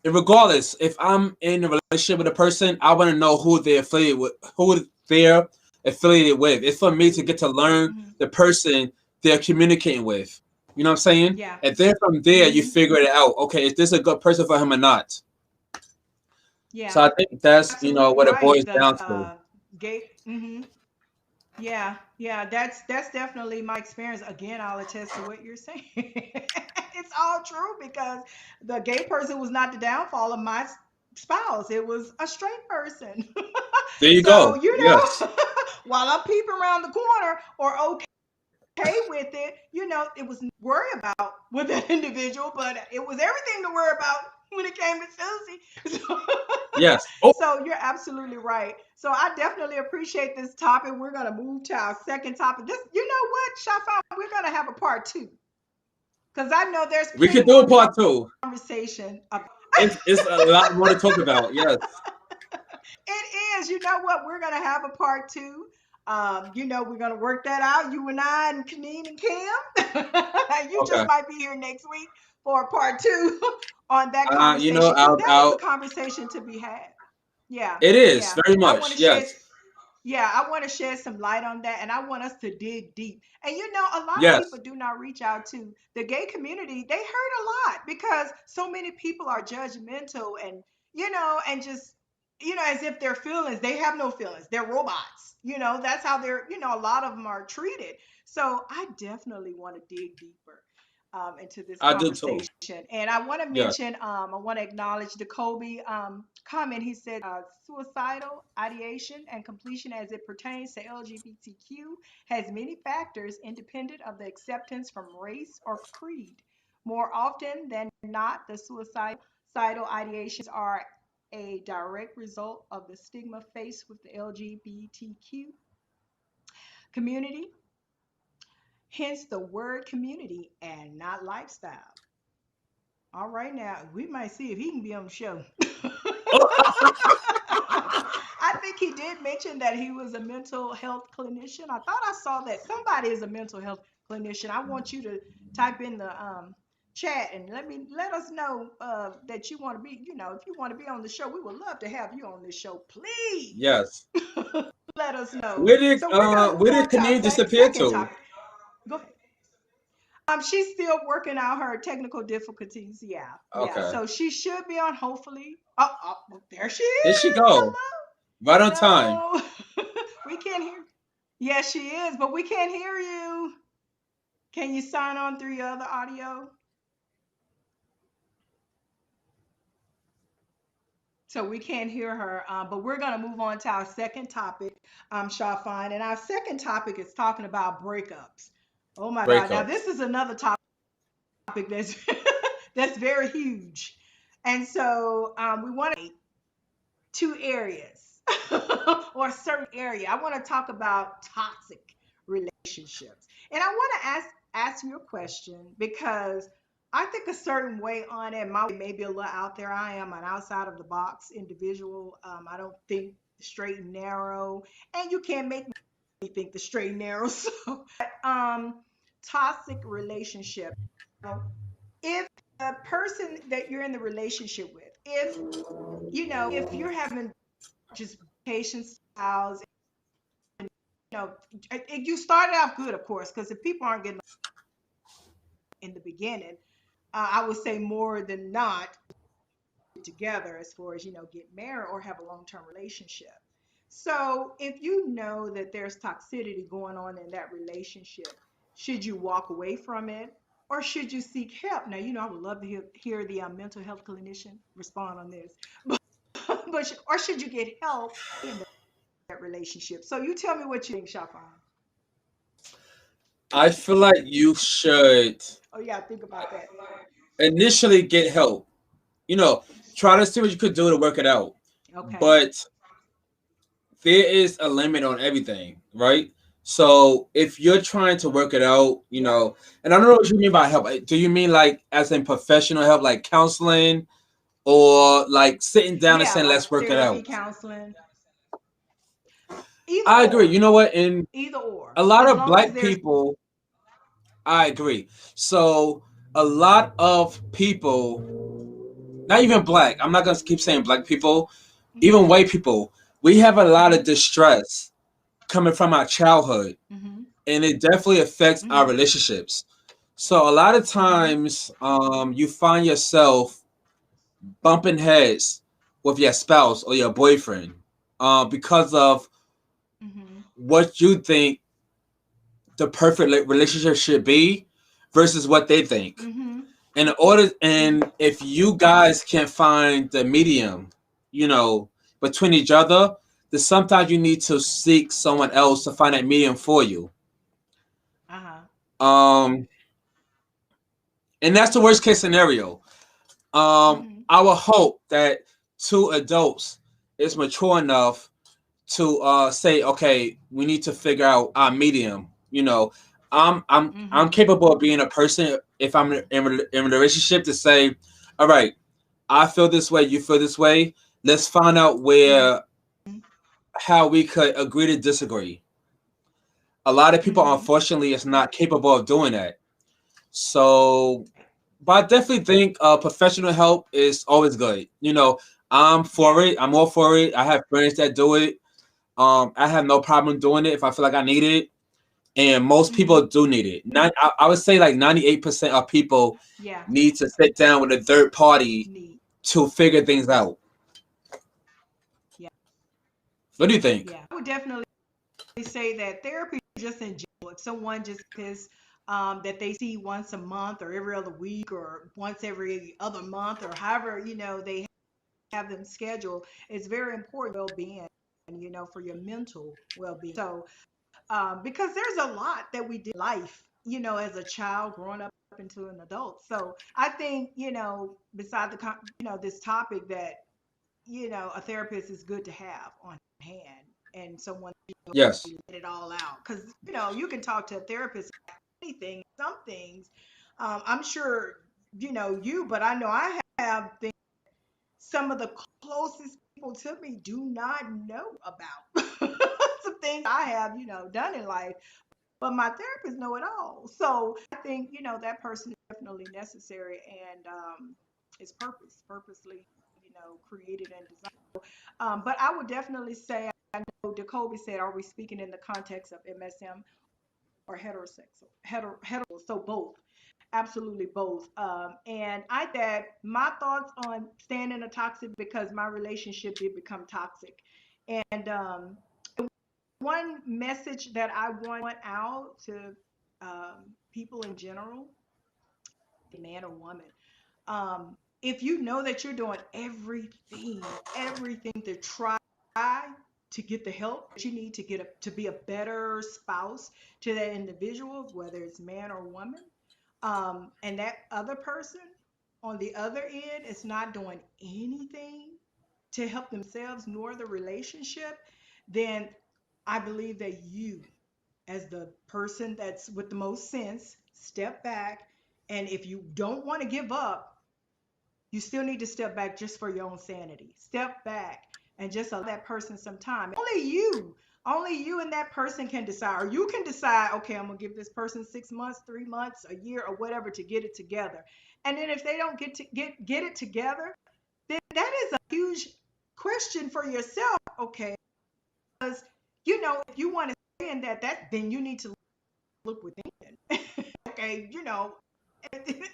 And regardless, if I'm in a relationship with a person, I want to know who they're affiliated with, who they're affiliated with. It's for me to get to learn Mhm. the person they're communicating with. You know what I'm saying? Yeah. And then from there, you Mhm. figure it out. Okay, is this a good person for him or not? Yeah. So I think that's Absolutely what it right. boils The down to. gay. Mhm. Yeah, yeah, that's definitely my experience. Again, I'll attest to what you're saying. It's all true because the gay person was not the downfall of my spouse. It was a straight person. There you So, go. Yes. while I'm peeping around the corner or okay with it, it was worry about with that individual, but it was everything to worry about when it came to Susie. So, Yes. Oh, so you're absolutely right. So I definitely appreciate this topic. We're gonna move to our second topic. This, you know what, Shafan, we're gonna have a part two because I know there's we plenty could do more a part two. conversation. It's a lot more to talk about. Yes. It is. You know what? We're gonna have a part two. We're gonna work that out. You and I and Kaneen and Cam. You just Okay. might be here next week for a part two on that conversation because that was a I'll. conversation to be had. Yeah, It is yeah. very I want much. to share. Yes. Yeah, I want to shed some light on that, and I want us to dig deep. And a lot of people Yes. do not reach out to the gay community. They hurt a lot because so many people are judgmental and and just as if their feelings, they have no feelings. They're robots. That's how they're. A lot of them are treated. So I definitely want to dig deeper into this I do too. conversation. And I want to Yes. mention, I want to acknowledge the Kobe comment. He said suicidal ideation and completion as it pertains to LGBTQ has many factors independent of the acceptance from race or creed. More often than not, the suicidal ideations are a direct result of the stigma faced with the LGBTQ community, hence the word community and not lifestyle. All right, now we might see if he can be on the show. I think he did mention that he was a mental health clinician. I thought I saw that somebody is a mental health clinician. I want you to type in the chat and let us know that you want to be. If you want to be on the show, we would love to have you on this show. Please Yes. let us know. So we're gonna move Where on did to our Canadian disappear second to? topic. Go ahead. She's still working out her technical difficulties. Yeah, yeah. Okay. So she should be on. Hopefully. Oh, there she There she is. go. Hello. Right on time. Hello. We can't hear. Yes, she is, but we can't hear you. Can you sign on through your other audio? So we can't hear her, but we're going to move on to our second topic, Shafine. And our second topic is talking about breakups. Oh my God. Now, Breakups. this is another topic that's, that's very huge. And so we want to two areas or a certain area. I want to talk about toxic relationships. And I want to ask you a question because I think a certain way on it. My way may be a little out there. I am an outside of the box individual. I don't think straight and narrow, and you can't make me think the straight and narrow. So, toxic relationship. If the person that you're in the relationship with, if you're having just patience styles, you know, you started out good, of course, because if people aren't getting in the beginning, I would say more than not together as far as get married or have a long-term relationship. So if you know that there's toxicity going on in that relationship, should you walk away from it? or should you seek help? Now, I would love to hear the mental health clinician respond on this, but or should you get help in that relationship? So you tell me what you think, Shafan. I feel like you should Oh yeah, think about that. initially get help. You know, try to see what you could do to work it out. Okay. But there is a limit on everything, right? So if you're trying to work it out, Yeah. and I don't know what you mean by help. Do you mean like as in professional help, like counseling, or like sitting down and Yeah, saying, like let's work it therapy, out? counseling, either I agree. You or, know what? In either or, a lot as of long as black there's. people, I agree. So a lot of people, not even black, I'm not going to keep saying black people, even white people, we have a lot of Mm-hmm. distress coming from our childhood, Mm-hmm. and it definitely affects our Mm-hmm. relationships. So a lot of Mm-hmm. times, you find yourself bumping heads with your spouse or your boyfriend, because of Mm-hmm. what you think the perfect relationship should be versus what they think. Mm-hmm. And if you guys can find the medium, you know, between each other, then sometimes you need to seek someone else to find that medium for you. Uh-huh. Um, and that's the worst case scenario. Mm-hmm. I would hope that two adults is mature enough to say, okay, we need to figure out our medium. You know, I'm Mm-hmm. capable of being a person if I'm in a relationship to say, all right, I feel this way, you feel this way. Let's find out where Mm-hmm. how we could agree to disagree. A lot of people, Mm-hmm. unfortunately, is not capable of doing that. So, Right. but I definitely think professional help is always good. You know, I'm for Yeah. it. I'm all for it. I have friends that do it. I have no problem doing it if I feel like I need it, and most Mm-hmm. people do need it. Not, I would say like 98% of people Yeah. need to sit down with a third party Neat. to figure things out. Yeah. What do you think? Yeah. I would definitely say that therapy just in general, if someone just is that they see once a month or every other week or once every other month or however, they have them scheduled, it's very important well-being, for your mental well-being. So because there's a lot that we did in life, as a child growing up into an adult. So I think, beside this topic that, a therapist is good to have on hand and someone Yes. let it all out. Because, you can talk to a therapist about anything, some things. I'm sure, but I know I have things some of the closest people to me do not know about. Some things I have, done in life, but my therapist know it all. So I think, that person is definitely necessary and is purposely, created and designed. But I would definitely say, I know Jacoby said, are we speaking in the context of MSM or heterosexual? So both, absolutely both. And I that my thoughts on staying in a toxic because my relationship did become toxic. And one message that I want out to people in general, man or woman, if you know that you're doing everything to try to get the help that you need to to be a better spouse to that individual, whether it's man or woman, and that other person on the other end is not doing anything to help themselves nor the relationship, then I believe that you, as the person that's with the most sense, step back. And if you don't want to give up, you still need to step back just for your own sanity. Step back and just allow that person some time. Only you and that person can decide, or you can decide, okay, I'm gonna give this person 6 months, 3 months, a year, or whatever to get it together. And then if they don't get it together, then that is a huge question for yourself. Okay, because if you want to stay in that then you need to look within. Okay,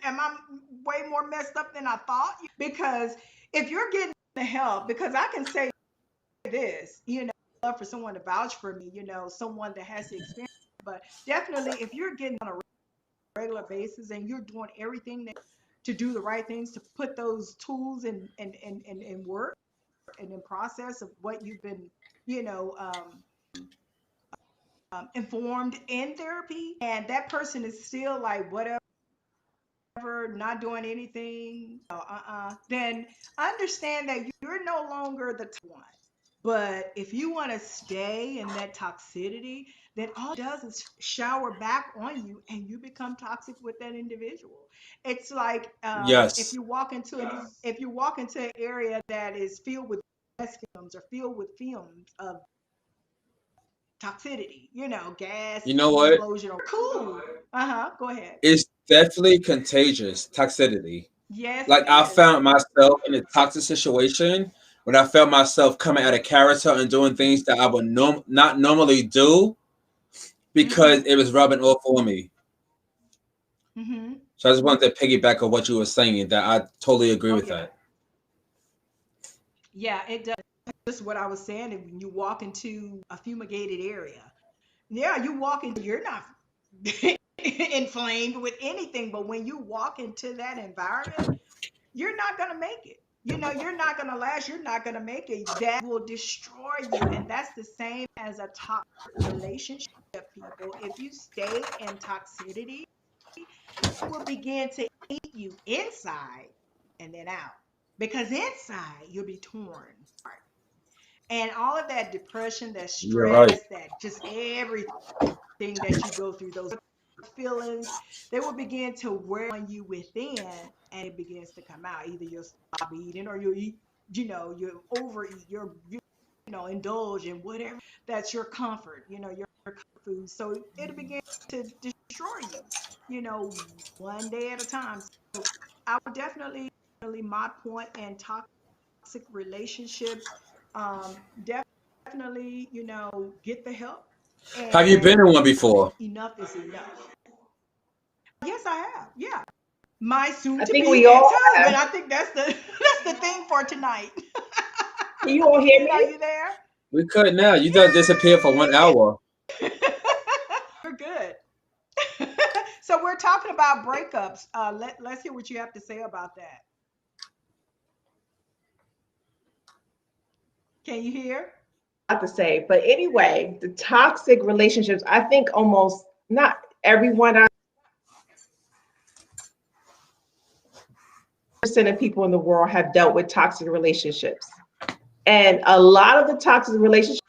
am I way more messed up than I thought? Because if you're getting the help, because I can say this, love for someone to vouch for me, someone that has the experience, but definitely if you're getting on a regular basis, and you're doing everything to do the right things, to put those tools and work and in process of what you've been, you know, informed in therapy, and that person is still like whatever, not doing anything, then understand that you're no longer the one. But if you want to stay in that toxicity, then all it does is shower back on you and you become toxic with that individual. It's like Yes. if you walk into an area that is filled with gas fumes or filled with fumes of toxicity, gas You know what? explosion or cool. Uh-huh. Go ahead. It's definitely contagious toxicity. Yes, it Like I is. found myself in a toxic situation when I felt myself coming out of character and doing things that I would not normally do because Mm-hmm. it was rubbing off on me. Mm-hmm. So I just wanted to piggyback on what you were saying. That I totally agree Oh with yeah. that. Yeah, it does. Just what I was saying, when you walk into a fumigated area, yeah, you walk into, you're not inflamed with anything, but when you walk into that environment, you're not going to make it. You're not going to last. You're not going to make it. That will destroy you. And that's the same as a toxic relationship, people. If you stay in toxicity, it will begin to eat you inside and then out. Because inside, you'll be torn apart. And all of that depression, that You're right. stress, that just everything that you go through, those feelings, they will begin to wear on you within, and it begins to come out. Either you'll stop eating or you'll eat, you overeat, indulge in whatever that's your comfort, your comfort food. So it'll begin to destroy you, one day at a time. So I would definitely my point in toxic relationships, definitely, get the help, Have you been and in one before? enough is enough. Yes, I have. Yeah. My soon I to think be we all ex-husband. have. I think that's the that's the thing for tonight. Can you all hear Are me? you there? We could now. You just disappeared for 1 hour. We're good. So we're talking about breakups. Let's hear what you have to say about that. Can you hear? To say, but anyway, the toxic relationships, I think almost not everyone, 100% of people in the world have dealt with toxic relationships. And a lot of the toxic relationships,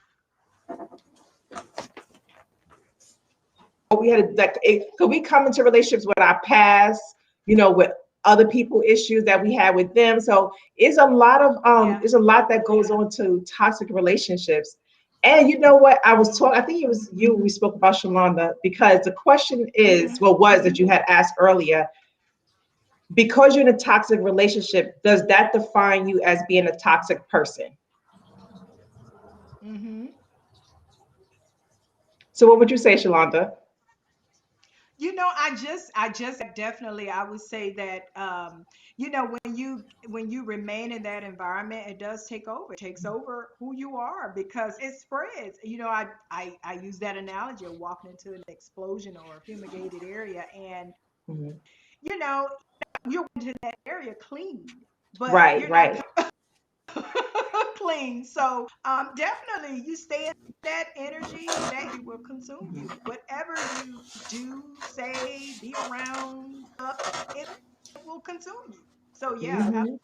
we had like, could we come into relationships with our past, with other people issues that we had with them. So Yeah. it's a lot that goes on to toxic relationships. And you know what? I was talking, I think it was you we spoke about, Shalonda, because the question is, Mm-hmm. well, was that you had asked earlier, because you're in a toxic relationship, does that define you as being a toxic person? Mm-hmm. So what would you say, Shalonda? I just definitely, I would say that, when you remain in that environment, it does take over. It takes over who you are because it spreads. I use that analogy of walking into an explosion or a fumigated area, and Mhm. you know you're into that area clean, but Right, you're not right. clean. So definitely, you stay in that energy, that energy will consume you. Whatever you do, say, be around, it will consume you. So yeah, Mhm.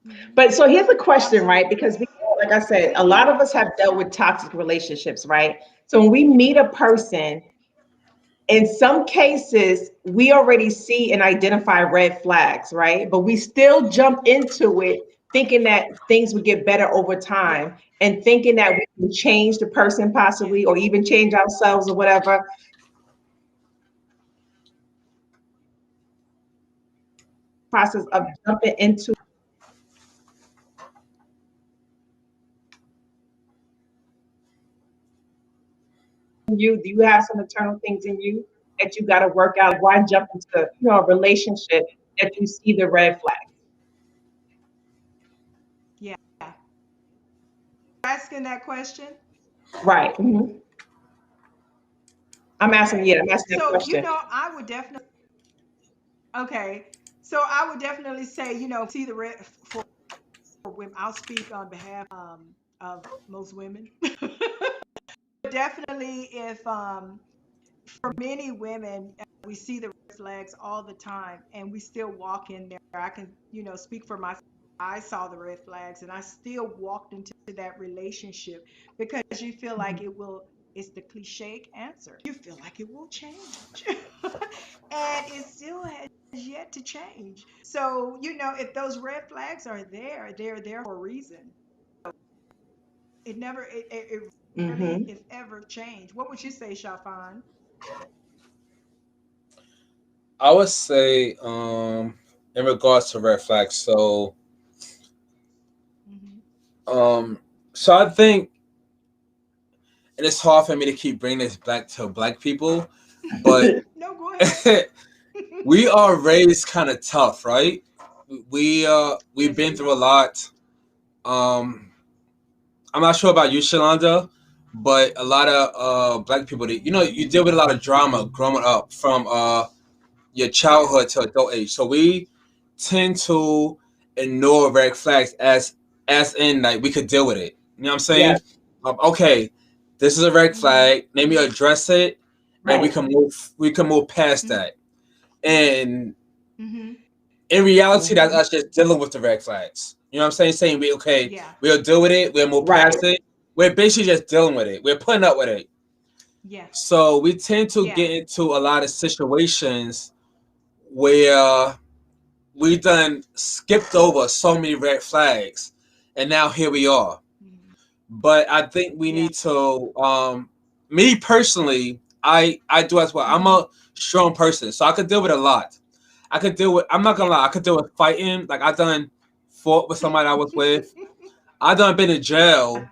mhm. But so here's the question, right? Absolutely. Because like I said, a lot of us have dealt with toxic relationships, right? So when we meet a person, in some cases, we already see and identify red flags, right? But we still jump into it thinking that things would get better over Yeah, time and thinking that we can change the person yeah, possibly or even change ourselves or whatever. Process of jumping into you, do you have some internal things in you that you got to work out? Why jump into a relationship that you see the red flag? yeah. Asking that question. Right. Mhm. I'm asking, Okay. yeah, I'm asking that So question. I would definitely. Okay. So I would definitely say, see the red for women. I'll speak on behalf of most women. Definitely, if for many women, we see the red flags all the time, and we still walk in there. I can, speak for myself. I saw the red flags, and I still walked into that relationship because you feel like Mhm. it will. It's the cliche answer. You feel like it will change, and it still has yet to change. So, if those red flags are there, they're there for a reason. It never, it rarely, Mhm. if ever, change. What would you say, Shafan? I would say, in regards to red flags, Hmm. um, so I think, and it's hard for me to keep bringing this back to black people, but No, go ahead. we are raised kind of tough, right? We've Yes, been we through a are. lot. Um, I'm not sure about you, Shalonda, but a lot of black people, that you deal with a lot of drama growing up from your Yeah. childhood to adult age. So we tend to ignore red flags as in like we could deal with it. You know what I'm Yeah. saying? Okay, this is a red Hmm. flag. Let me address it, and we Right. can move. We can move past that. And Hmm. in reality, that's Mhm. us just dealing with the red flags. You know what I'm saying? Saying we okay, Yeah. we'll deal with it. We'll move Right. past it. We're basically just dealing with it. We're putting up with it. Yeah. So we tend to Yeah. get into a lot of situations where we done skipped over so many red flags, and now here we are. Hmm. But I think we Yeah. need to. Me personally, I do as well. I'm Hmm. a strong person, so I could deal with a lot. I could deal with. I'm not Yeah. gonna lie. I could deal with fighting. Like I done fought with somebody I was with. I done been in jail.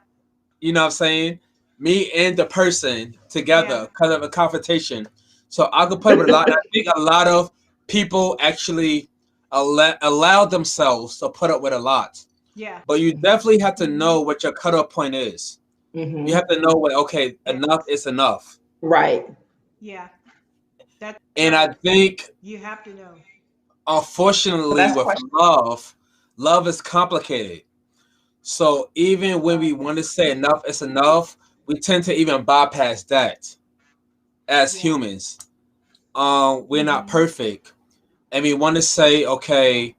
You know what I'm saying? Me and the person Yeah. together because of a confrontation. So I could put up with a lot. I think a lot of people actually allow themselves to put up with a lot. Yeah. But you definitely have to Hmm. know what your cutoff point is. You Mhm. have to know what, okay, enough Yes. is enough. Right. Yeah. That's And I right. think, You have to know. So unfortunately, that's with question. love is complicated. So even when we want to Yes. say enough is enough, we tend to even bypass that as Yeah. humans. We're not Hmm. perfect. And we want to say, Yeah. okay,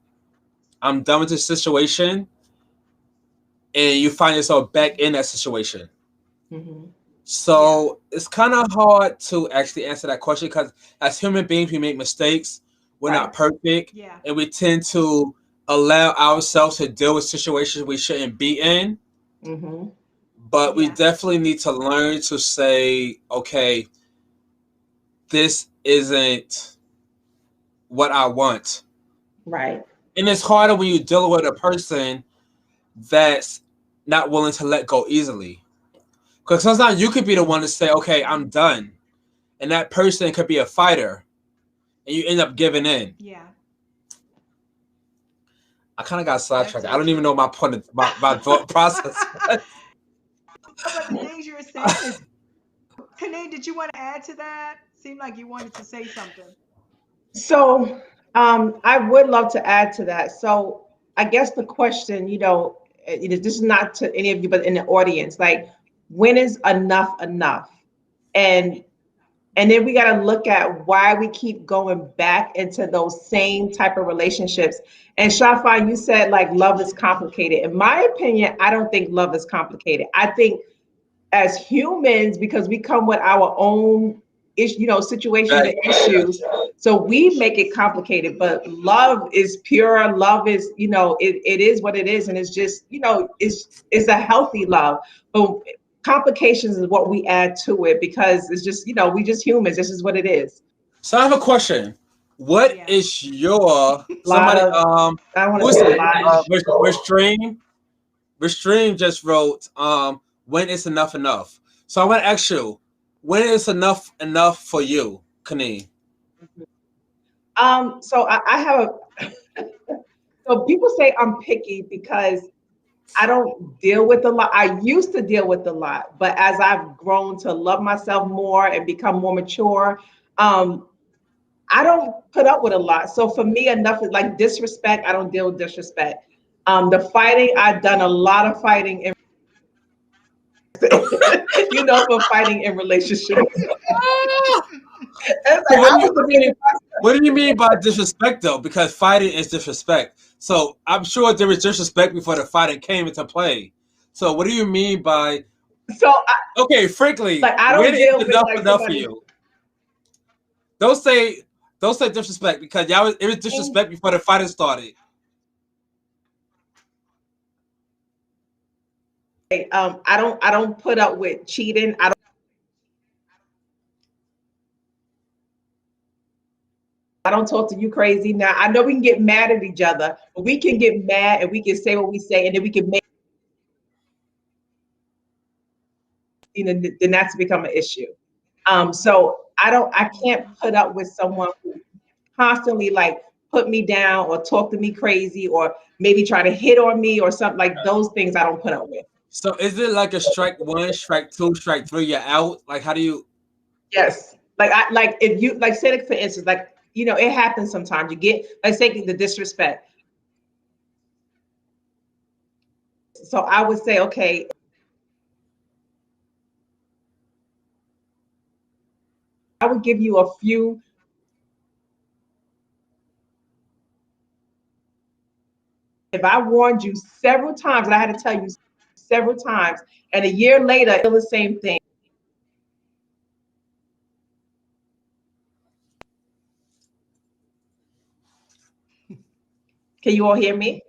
I'm done with this situation. And you find yourself back in Hmm. that situation. Mhm. Yeah. So it's kind of hard to actually answer that question because as human beings, we make mistakes. We're Right. not perfect, Yeah. and we tend to allow ourselves to deal with situations we shouldn't be in. Mhm. But we Yeah. definitely need to learn to say, okay, this isn't what I want. Right. And it's harder when you deal with a person that's not willing to let go easily. Because sometimes you could be the one to say, okay, I'm Hmm. done. And that person could be a fighter and you end up giving in. Yeah. I kind of got That's sidetracked. I so don't even true. know my point of my thought process. But the things you're saying is, Kane, did you want to add to that? Seemed like you wanted to say something. So, I would love to add to that. So, I guess the question, this is not to any of you, but in the audience, like, when is enough enough? And and then we got to look at why we keep going back into those same type of relationships. And Shafan, you said like love is complicated. In my opinion, I don't think love is complicated. I think as humans, because we come with our own situations Right. and issues, so we make it complicated. But love is pure. Love is, it is what it is, and it's just, it's a healthy love. But complications is what we add to it because it's just, we just humans. This is what it is. So I have a question. What Yeah. is your A lot somebody of, I don't want who to is say a it? lot. Restrain. Restrain just wrote when is enough enough. So I want to ask you, when is enough for you, Kaneen? So I have so people say I'm picky because I don't deal with a lot. I used to deal with a lot, but as I've grown to love myself more and become more mature, um, I don't put up with a lot. So for me, enough is like disrespect. I don't deal with disrespect. The fighting, I've done a lot of fighting in, for fighting in relationships. It's So like I was debating. what do you mean by disrespect though? Because fighting is disrespect. So I'm sure there was disrespect before the fighting came into play. So what do you mean by So okay, frankly, like I when don't is deal with enough like enough for somebody. you? Don't say don't say disrespect because y'all it was disrespect before the fighting started. I don't put up with cheating. I don't talk to you crazy. Now I know we can get mad at each other, but we can get mad and we can say what we say, and then we can make then that's become an issue. So I can't Mhm. put up with someone who constantly like put me down or talk to me crazy or maybe try to hit on me or something like those things I don't put up with. So is it like a strike one, strike two, strike three, you're out? Like how do you Yes. Like I like if you like say it for instance, like it happens sometimes. You get like say the disrespect. So I would say, okay, I would give you a few. If I warned you several times, and I had to tell you several times, and a year later, still the same thing. Can you all hear me?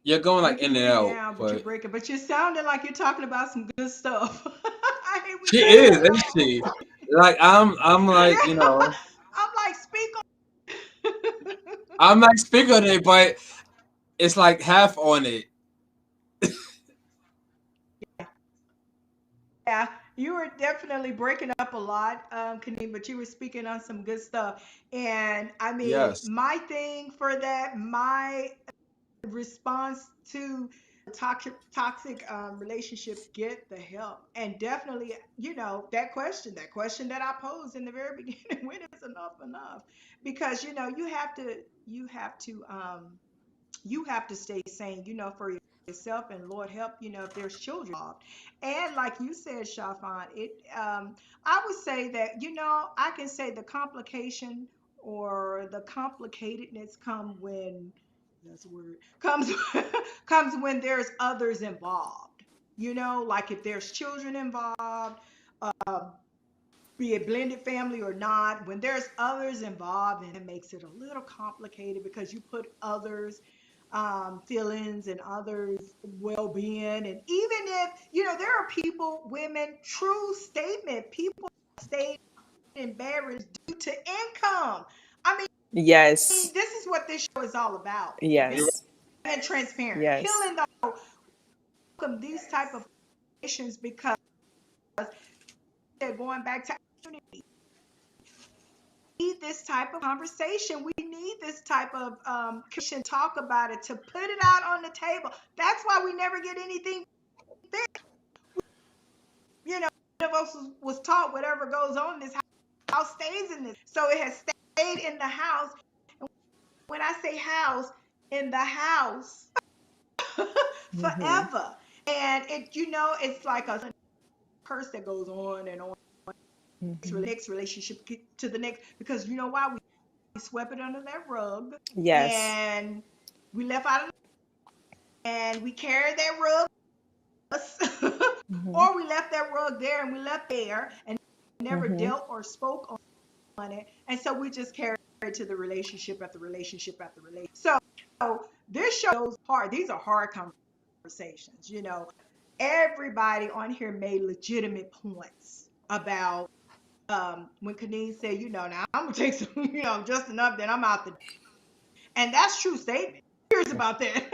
you're going We like can in hear and you out, now, but you're but breaking. But you're sounding like you're talking about some good stuff. I hate when she you is, do isn't that. she? Like I'm like, Yeah. I'm like, speak on. I'm like speaking on it, but it's like half on it. Yeah, you were definitely breaking up a lot, Kaneem, but you were speaking on some good stuff. And I mean, Yes. my thing for that, my response to toxic relationship, get the help. And definitely, that question that I posed in the very beginning, when is enough? Because you have to stay sane, for yourself, and Lord help, if there's children involved. And like you said, Shafan, I would say that, I can say the complication or the complicatedness that's a word, comes comes when there's others involved. Like if there's children involved, um, be it blended family or not, when there's others involved, and it makes it a little complicated because you put others' feelings and others' well-being. And even if, there are people, women, true statement, people stay in marriage due to income. I mean, Yes. this is what this show is all about. You're Yes. Being transparent, Yes. healing these type of issues, because they're going back to unity. Need this type of conversation. We need this type of talk about it, to put it out on the table. That's why we never get anything fixed. None of us was taught whatever goes on in this house stays in this. So it has stayed in the house. And when I say house, in the house Hmm. forever. And it's like a curse that goes on and on. Hmm. Next relationship to the next, because you know why? We swept it under that rug, Yes. and we left out of, and we carried that rug with us, Hmm. or we left that rug there and we left there and never Hmm. dealt or spoke on it. And so we just carried it to the relationship after relationship after relationship. So this shows hard. These are hard conversations. Everybody on here made legitimate points about, when Kaneen said, now I'm gonna take some, just enough, then I'm out the. And that's true statement. Here's about that.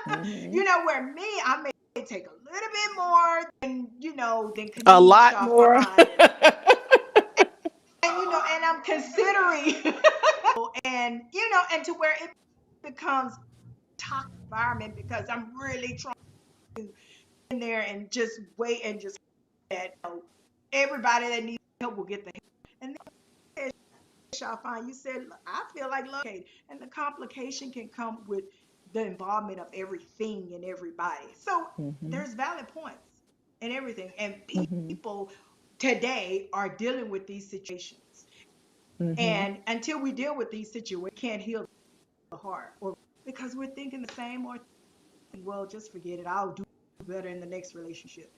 Hmm. Where me, I may take a little bit more than A Kadeem and lot more. Shafan. And and I'm considering and to where it becomes toxic environment, because I'm really trying to in there and just wait and just that everybody that needs help will get the help. And then y'all find you said I feel like love, and the complication can come with the involvement of everything and everybody. So Mm-hmm. there's valid points and everything, and Mm-hmm. people today are dealing with these situations. Mm-hmm. And until we deal with these situations, we can't heal the heart, or because we're thinking the same, or well, just forget it. I'll do better in the next relationship.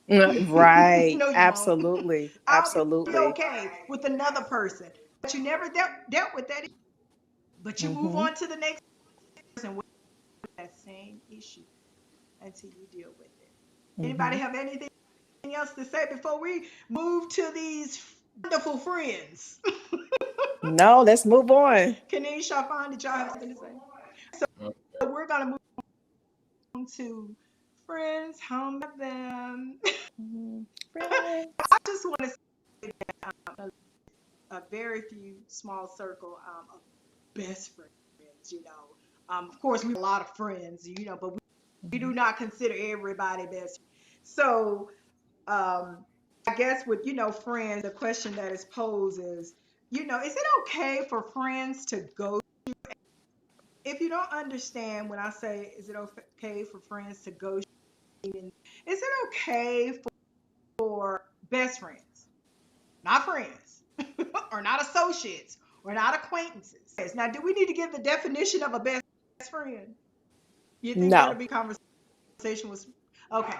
Right. No, you won't. Absolutely. I'll be Absolutely. okay with another person, but you never dealt with that. But you move Mm-hmm. on to the next person with that same issue until you deal with it. Anybody Mm-hmm. have anything else to say before we move to these wonderful friends? No, let's move on. Kanisha, Shafan, did y'all have something to say? So we're gonna move on to friends, home of them. Mhm. I Friends. just want to say a very few small circle of best friends. You know, of course we have a lot of friends. You know, but we do Mhm. not consider everybody best. So I guess with friends, the question that is posed is, is it okay for friends to go? If you don't understand when I say, is it okay for friends to go? Is it okay for best friends, not friends, or not associates, or not acquaintances? Now, do we need to give the definition of a best friend? You think that'll No. be conversation was okay?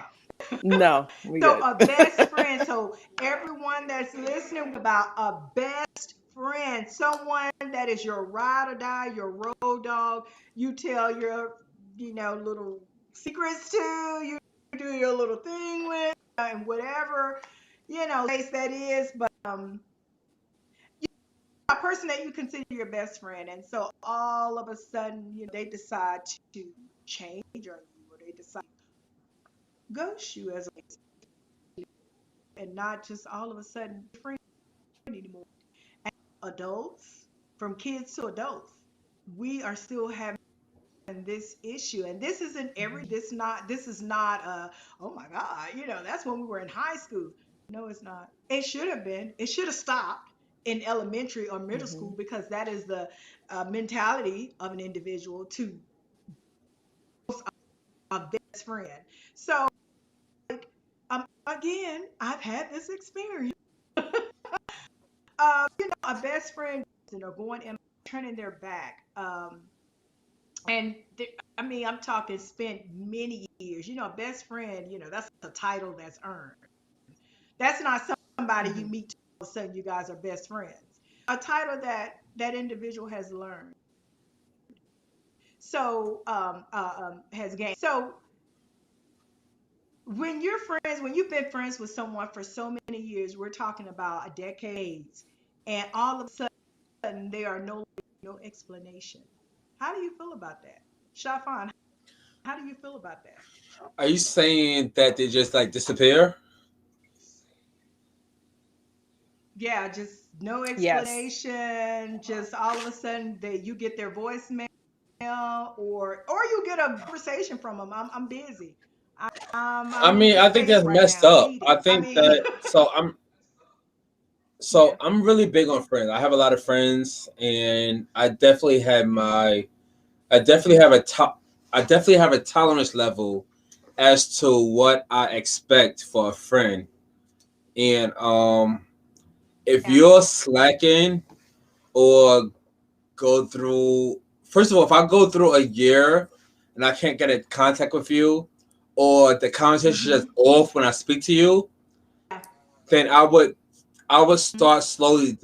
No. We So good. a best friend. So everyone that's listening about a best friend, someone that is your ride or die, your road dog. You tell your, little secrets to. You do your little thing with, and whatever, place that is. But a person that you consider your best friend, and so all of a sudden, they decide to change on you, or they decide to ghost you as a, and not just all of a sudden friend anymore. Adults, from kids to adults, we are still having this issue, and this isn't every this is not oh my god, that's when we were in high school. No, it's not. It should have been. It should have stopped in elementary or middle Mm-hmm. school, because that is the mentality of an individual to a best friend. So again, I've had this experience. A best friend, going and turning their back. And I mean, I'm talking spent many years. Best friend, that's a title that's earned. That's not somebody you Mm-hmm. meet all of a sudden you guys are best friends. A title that individual has learned. So has gained. So when you've been friends with someone for so many years, we're talking about a decades, and all of a sudden they are no explanation. How do you feel about that? Shafan, how do you feel about that? Are you saying that they just like disappear? Yeah, just no Yes. explanation. Just all of a sudden that you get their voicemail, or you get a conversation from them. I'm busy. I I'm in mean, this I think space that's right messed now. I'm up. I eating. I think mean, that so yeah. I'm really big on friends. I have a lot of friends, and I definitely have a top I definitely have a tolerance level as to what I expect for a friend. And if Yeah. you're slacking or go through first of all, if I go through a year and I can't get in contact with you, or the conversation is Mm-hmm. off when I speak to you, Yeah. then I would start slowly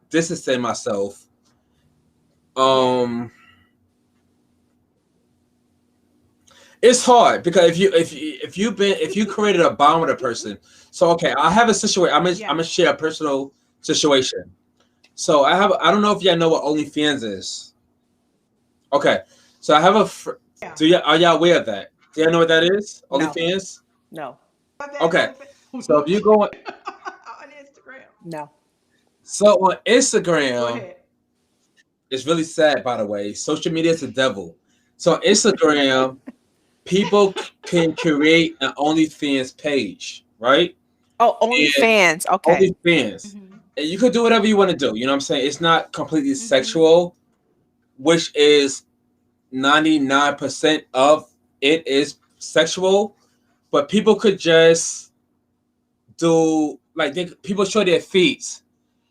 distancing myself. Yeah. Um, it's hard because if you created a bond with a person, so okay, I have a situation. I'm Yeah. gonna share a personal situation. So I don't know if y'all know what OnlyFans is. Okay, so I have Yeah. do you are y'all aware of that? Do y'all know what that is? No. OnlyFans. No. But that Okay, only so if you go on Instagram. No. so on Go Instagram, ahead. it's really sad, by the way. Social media is the devil. So on Instagram, people can create an OnlyFans page, right? Oh, And OnlyFans. Okay. OnlyFans. Mm-hmm. And you could do whatever you want to do. You know what I'm saying? It's not completely Mm-hmm. sexual, which is 99% of it is sexual. But people could just do like people show their feet,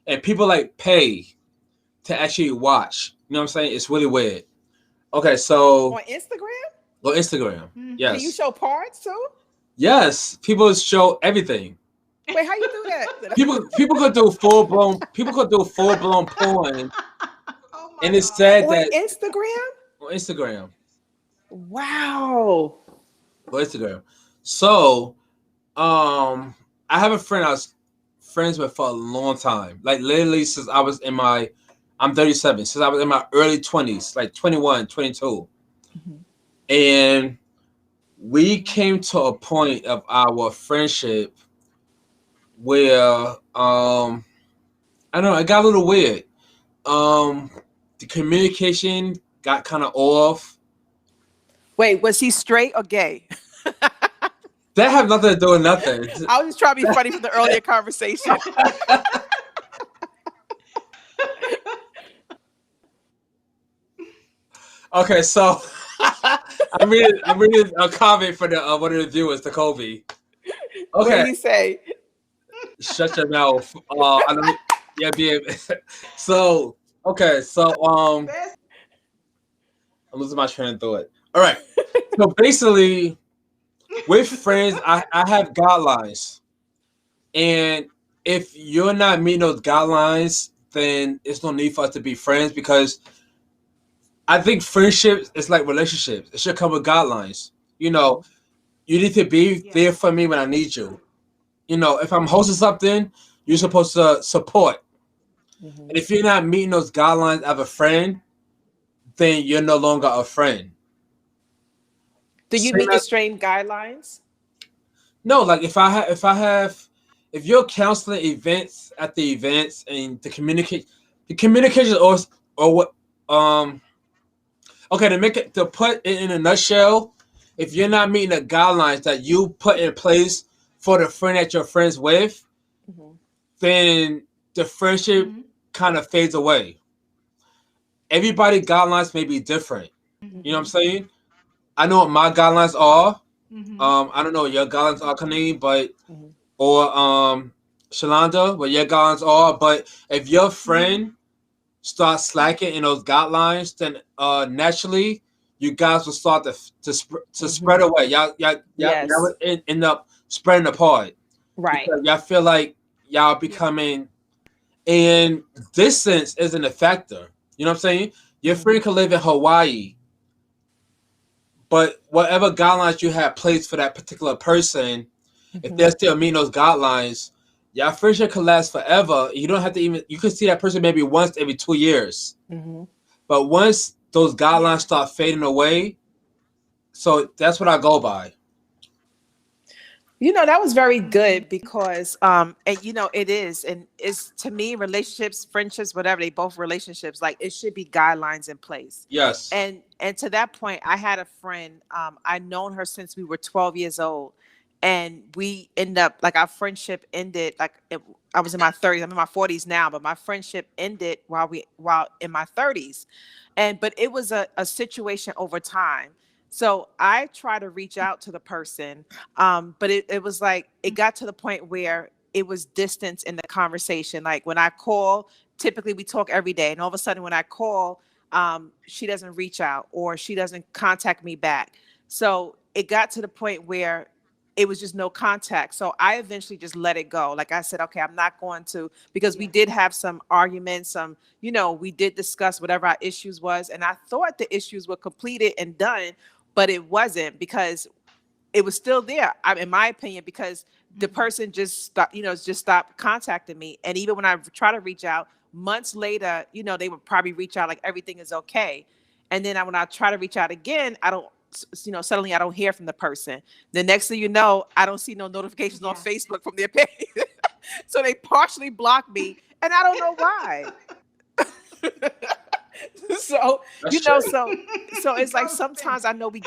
and people like pay to actually watch. You know what I'm saying? It's really weird. Okay, so On Instagram? on Instagram, Can Mm-hmm. you yes, show parts too? yes, people show everything. Wait, how you do that? People could do full blown. People could do full blown porn, Oh my and it's God. said On that Instagram? on Instagram, Wow. on Instagram. So, um, I have a friend I was friends with for a long time, like literally since I was in my, I'm 37, since I was in my early 20s, like 21, 22, Mhm. and we Mm-hmm. came to a point of our friendship where I don't know, it got a little weird. Um, the communication got kind of off. Wait, was he straight or gay? That have nothing to do with nothing. I was just trying to be funny from the earlier conversation. Okay, so I'm reading a comment for the one of the viewers, the Kobe. What Okay, did he say? shut your mouth. I don't. Yeah, be. So okay, so Best. I'm losing my train of thought. All right, so basically, with friends, I have guidelines, and if you're not meeting those guidelines, then it's no need for us to be friends because I think friendships is like relationships. It should come with guidelines. You know, you need to be there Yes. for me when I need you. You know, if I'm hosting something, you're supposed to support. And Mhm. if you're not meeting those guidelines of a friend, then you're no longer a friend. Do you Same meet the as strain guidelines? no, like if you're counseling events at the events and the communication or what okay, to make it to put it in a nutshell, if you're not meeting the guidelines that you put in place for the friend that you're friends with, Mhm. then the friendship Mm-hmm. kind of fades away. Everybody guidelines may be different. Mm-hmm. You know what I'm Mhm. saying? I know what my guidelines are. Mm-hmm. I don't know what your guidelines are, Kaneen, but Mhm. or Shalonda, what your guidelines are. But if your Mm-hmm. friend starts slacking in those guidelines, then naturally you guys will start to spread Mhm. away. Y'all Yes. will end up spreading apart Right. because y'all feel like y'all Yeah. becoming and distance isn't a factor. You know what I'm saying? Your Mhm. friend could live in Hawaii, but whatever guidelines you have placed for that particular person, if Mhm. they're still meeting those guidelines, your friendship could last forever. You don't have to even you can see that person maybe once every 2 years. Mhm. But once those guidelines Yes. start fading away, so that's what I go by. You know, that was very Mm-hmm. good because and you know it is and it's to me relationships, friendships, whatever, they both relationships, like it should be guidelines in place. Yes. And to that point, I had a friend, I known her since we were 12 years old. And we end up like our friendship ended I was in my 30s. I'm in my 40s now, but my friendship ended while in my 30s. And but it was a situation over time. So I try to reach out to the person, but it was like it got to the point where it was distance in the conversation. Like when I call, typically we talk every day, and all of a sudden when I call, she doesn't reach out or she doesn't contact me back. So it got to the point where it was just no contact. So I eventually just let it go. Like I said, okay, I'm not going to, because we Yes. did have some arguments, we did discuss whatever our issues was. And I thought the issues were completed and done, but it wasn't because it was still there. In my opinion, because the Mm-hmm. person just stopped, just stopped contacting me. And even when I try to reach out months later, they would probably reach out like everything is okay. And then when I try to reach out again, I don't, suddenly I don't hear from the person. The next thing you know, I don't see no notifications on Yes. Facebook from their page. So they partially block me and I don't know why. So, That's true. so it's like Ghosting. sometimes I know we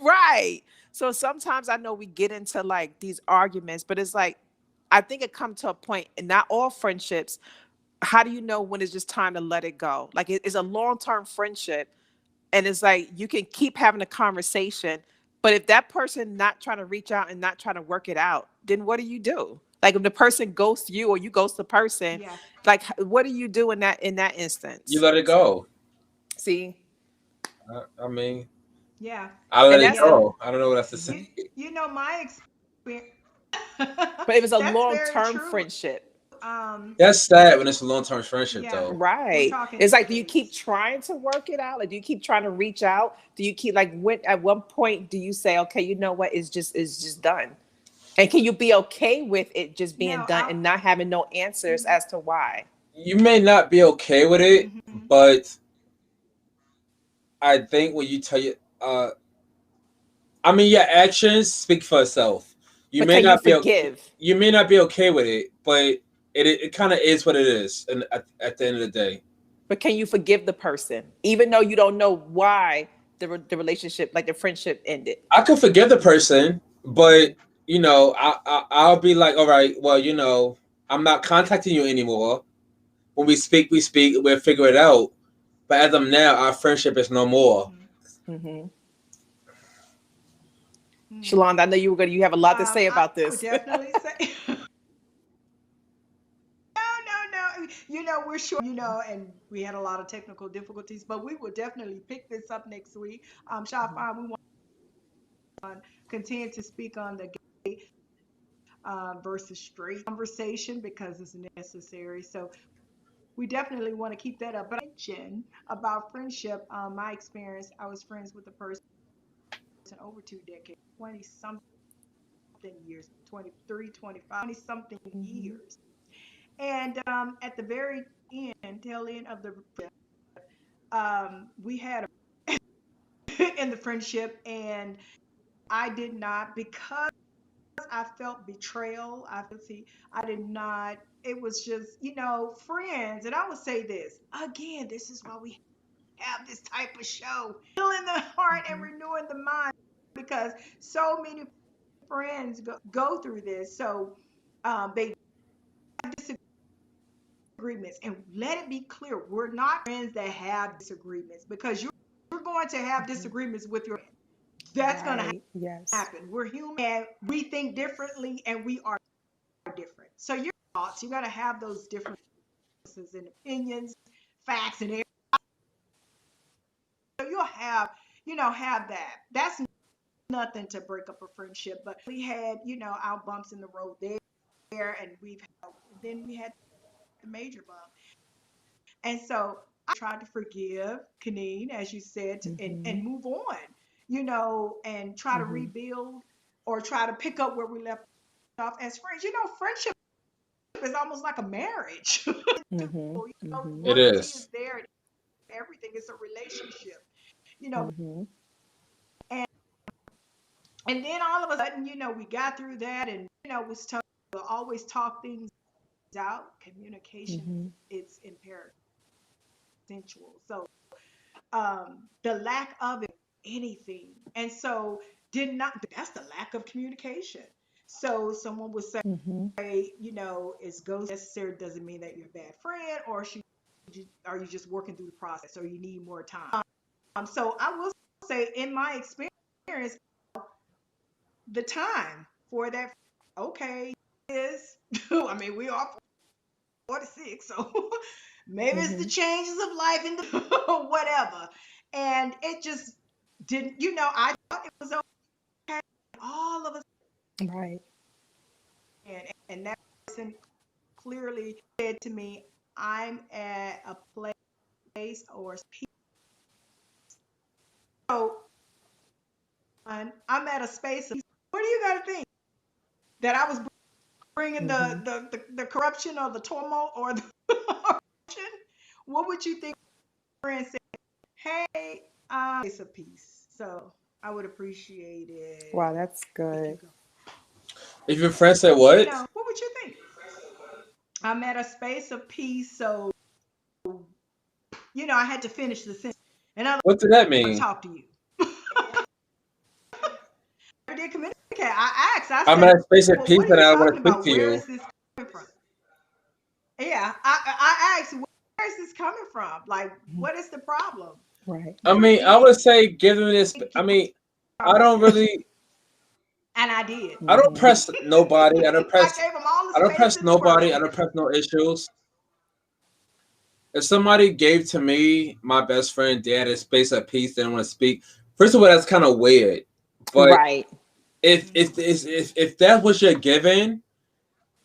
right. So sometimes I know we get into like these arguments, but it's like I think it come to a point, and not all friendships. How do you know when it's just time to let it go? Like it's a long term friendship, and it's like you can keep having a conversation, but if that person not trying to reach out and not trying to work it out, then what do you do? Like if the person ghosts you or you ghost the person, Yeah. like what do you do in that You instance? let it go. See, I mean, Yeah. I let and it that's a Yeah. go. I don't know what else to say. You you know my experience. but it was a That's long very term true. friendship. That's sad when it's a long term friendship, Yeah. though. We're Right. talking It's like, do you keep decades. trying to work it out? Like, do you keep trying to reach out? Do you keep like when at one point do you say, okay, you know what, it's just done? And can you be okay with it just being Now done I'll and not having no answers mhm, as to why? You may not be okay with it, mhm. but I think when you tell you, I mean, your actions speak for itself. You But may can you not be okay. forgive? You may not be okay with it, but it kind of is what it is. And at the end of the day, But can you forgive the person, even though you don't know why the relationship, like the friendship, ended? I could forgive the person, but I'll be like, all right, well, I'm not contacting you anymore. When we speak, we speak. We'll figure it out. But as of now, our friendship is no more. Mhm. Mm-hmm. Mm. Shalonda, I know you have a lot to say I about would this. definitely say no. We're sure, and we had a lot of technical difficulties, but we will definitely pick this up next week. Shah Mhm. Fine, we want to continue to speak on the gay versus straight conversation because it's necessary. So we definitely want to keep that up. But I mentioned about friendship, my experience, I was friends with a person over 2 decades, 20 something years, 23, 25, 20 something Mhm. years. And at the very end, tail end of the we had in the friendship, and I did not, because I felt betrayal. I did not. It was just, friends. And I would say this again. This is why we have this type of show, healing the heart and Mhm. renewing the mind, because so many friends go through this. So they have disagreements, and let it be clear, we're not friends that have disagreements, because you're going to have Mhm. disagreements with your friend. That's going to Right. Yes. happen. We're human and we think differently and we are different. So your thoughts, you got to have those differences in opinions, facts, and everything. So you'll have that. That's nothing to break up a friendship. But we had, our bumps in the road there, and then we had the major bump. And so I tried to forgive Kaneen, as you said, and Mhm. move on, and try to Mhm. rebuild or try to pick up where we left off as friends. Friendship is almost like a marriage. Mhm. Mhm. It Loyalty is is. there and everything. It's a relationship, you know. Mhm. And and then all of a sudden, we got through that, and was told to always talk things out. Communication, Mhm. it's imperative, essential. So the lack of anything, and so did not. That's the lack of communication. So someone would say, Mhm. is ghost necessary? Doesn't mean that you're a bad friend, or are you just working through the process, or you need more time. So I will say, in my experience, the time for that, okay, is I mean, we are 46, so maybe it's the Mhm. changes of life and whatever. And it just didn't, I thought it was okay. All of a Right. sudden, and that person clearly said to me, I'm at a place or peace. So I'm at a space of peace. What do you got to think? That I was bringing Mhm. the corruption or the turmoil or the corruption? What would you think? Friend said, hey, it's a peace. So I would appreciate it Wow, that's if you good. go. If your friend said what? What would you think? I'm at a space of peace, so I had to finish the sentence. And I What did that mean? talk to you. I did communicate. Okay, I asked. I I'm said, at a space of "Well, peace what are and you I want talking to speak about? to Where you. is this coming from?" Yeah, I asked, "Where is this coming from? Like, what is the problem?" Right. I Really mean, I deep would say give them this. I mean, I don't conversation, really. and I did. I don't Mm-hmm. press nobody. I gave them all the I don't space press in the nobody. I world. don't press no issues. If somebody gave to me my best friend, they had a space of peace, they didn't want to speak. First of all, that's kind of weird. But Right. if that's what you're given,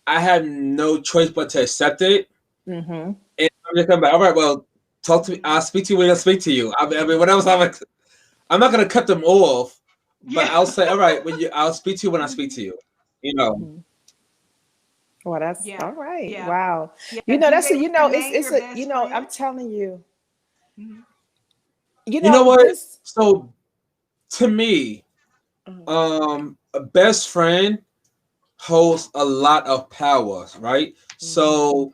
I have no choice but to accept it. Mm-hmm. And I'm just gonna be like, all right, well, talk to me. Mhm. I'll speak to you when I speak to you. I mean, what else? I'm not gonna cut them off, but Yeah. I'll say, all right, I'll speak to you when I speak to Mhm. you. You know. Mm-hmm. Well, that's Yeah. all right. Yeah. Wow. Yeah. Do That's they a, remain it's your a, best friend? I'm telling you, Mhm. You know what? this. So to me, Mhm. a best friend holds a lot of power, right? Mhm. So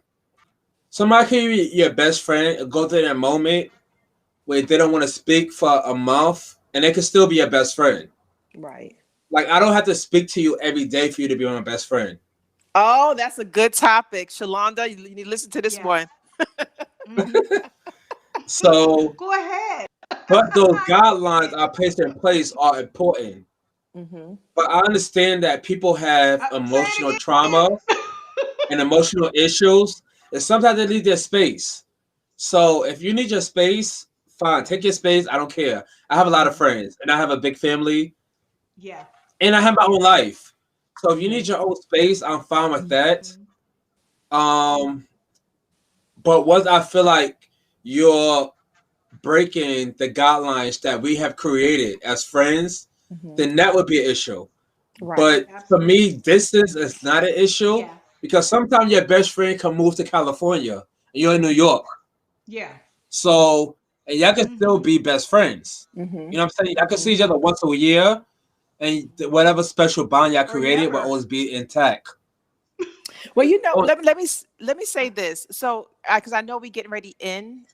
somebody can be your best friend and go through that moment where they don't want to speak for a month, and they can still be your best friend. Right. Like I don't have to speak to you every day for you to be my best friend. Oh, that's a good topic, Shalonda. You need to listen to this Yeah. one. Mhm. So, Go ahead. but those I'm guidelines listening. I placed in place are important. Mm-hmm. But I understand that people have Say emotional it again. trauma and emotional issues, and sometimes they need their space. So if you need your space, fine, take your space. I don't care. I have a lot of Mm-hmm. friends, and I have a big family, Yeah. and I have my own Yeah. life. So if you Mm-hmm. need your own space, I'm fine with that. Mhm. Um, but once I feel like you're breaking the guidelines that we have created as friends, Mm-hmm. then that would be an issue. Right. But for Absolutely. me, distance is not an issue Yeah. because sometimes your best friend can move to California and you're in New York. Yeah. So, and y'all can still Mhm. be best friends. Mm-hmm. You know what I'm saying? Y'all can see Mm-hmm. each other once a year, and whatever special bond y'all Or created will never. always be intact. Well, Oh, let me say this. So, because I know we getting ready in.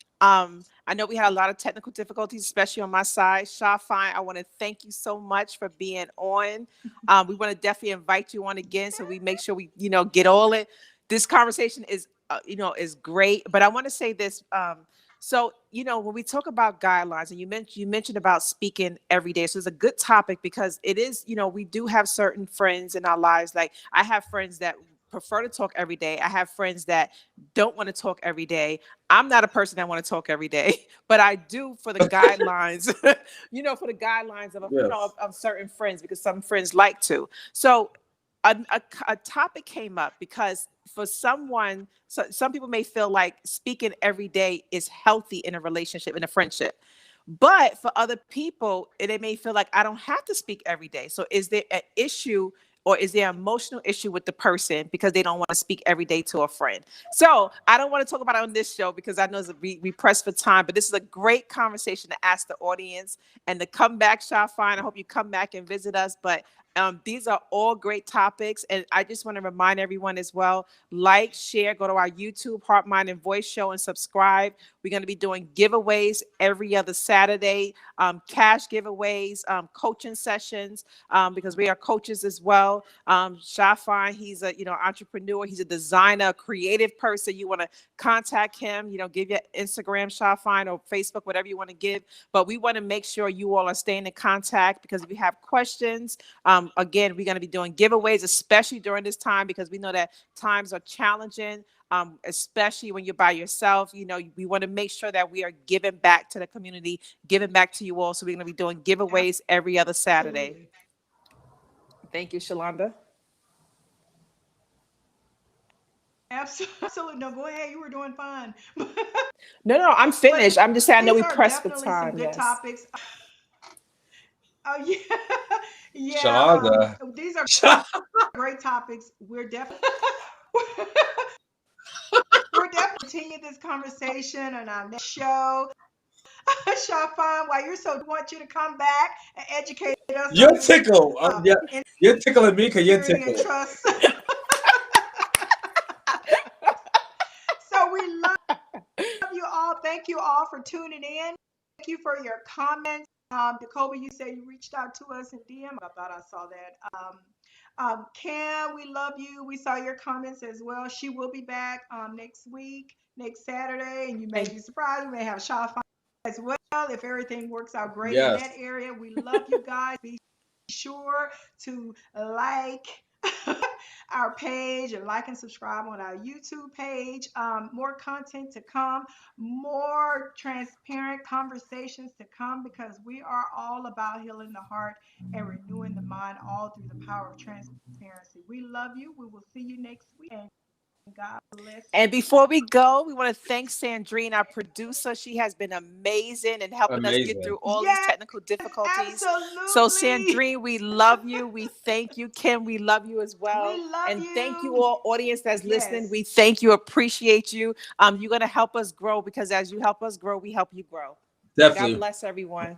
I know we had a lot of technical difficulties, especially on my side. Shaw Fine, I want to thank you so much for being on. We want to definitely invite you on again, so we make sure we, get all it. This conversation is, is great. But I want to say this. So, when we talk about guidelines, and you mentioned about speaking every day, so it's a good topic because it is, we do have certain friends in our lives. Like I have friends that prefer to talk every day. I have friends that don't want to talk every day. I'm not a person that want to talk every day, but I do for the guidelines, for the guidelines yes. of certain friends because some friends like to. So a topic came up because for someone, some people may feel like speaking every day is healthy in a relationship, in a friendship. But for other people, they may feel like I don't have to speak every day. So is there an issue or is there an emotional issue with the person because they don't want to speak every day to a friend? So I don't want to talk about it on this show because I know we press for time, but this is a great conversation to ask the audience and to come back, Shah Fine. I hope you come back and visit us. But these are all great topics. And I just want to remind everyone as well, like, share, go to our YouTube, Heart, Mind, and Voice show and subscribe. We're going to be doing giveaways every other Saturday, cash giveaways, coaching sessions, because we are coaches as well. Shafine, he's a entrepreneur. He's a designer, a creative person. You want to contact him, give your Instagram, Shafine, or Facebook, whatever you want to give. But we want to make sure you all are staying in contact because if you have questions, again, we're going to be doing giveaways, especially during this time because we know that times are challenging. Especially when you're by yourself, we want to make sure that we are giving back to the community, giving back to you all. So we're going to be doing giveaways every other Saturday. Absolutely. Thank you, Shalonda. Absolutely. No, go ahead. You were doing fine. No, no, I'm But finished. I'm just saying I know these we are pressed for definitely some time. good Yes. topics. Oh yeah. Yeah. Shalaga. These are great topics. We're definitely continue this conversation on our next show. Shafan, while you're so want you to come back and educate us You're on this tickled. Yeah, you're tickling me because you're industry and tickled. trust. So we love you all. Thank you all for tuning in. Thank you for your comments. Jacoby, you said you reached out to us in DM. I thought I saw that. Cam, we love you. We saw your comments as well. She will be back next week, next Saturday, and you may And be surprised. We may have Shaw as well if everything works out great in that Yes, area. We love you guys. Be sure to like our page and like and subscribe on our YouTube page. More content to come, more transparent conversations to come because we are all about healing the heart and renewing the mind, all through the power of transparency. We love you. We will see you next week. And God bless And you. before we go, we want to thank Sandrine, our producer. She has been amazing in helping us get amazing. through all these Yes, technical difficulties. So, absolutely. Sandrine, we love you. We thank you. Kim, we love you as well. We love And thank you you. all, audience that's listening. Yes. We thank you, appreciate you. You're going to help us grow because as you help us grow, we help you grow. God Definitely. bless everyone.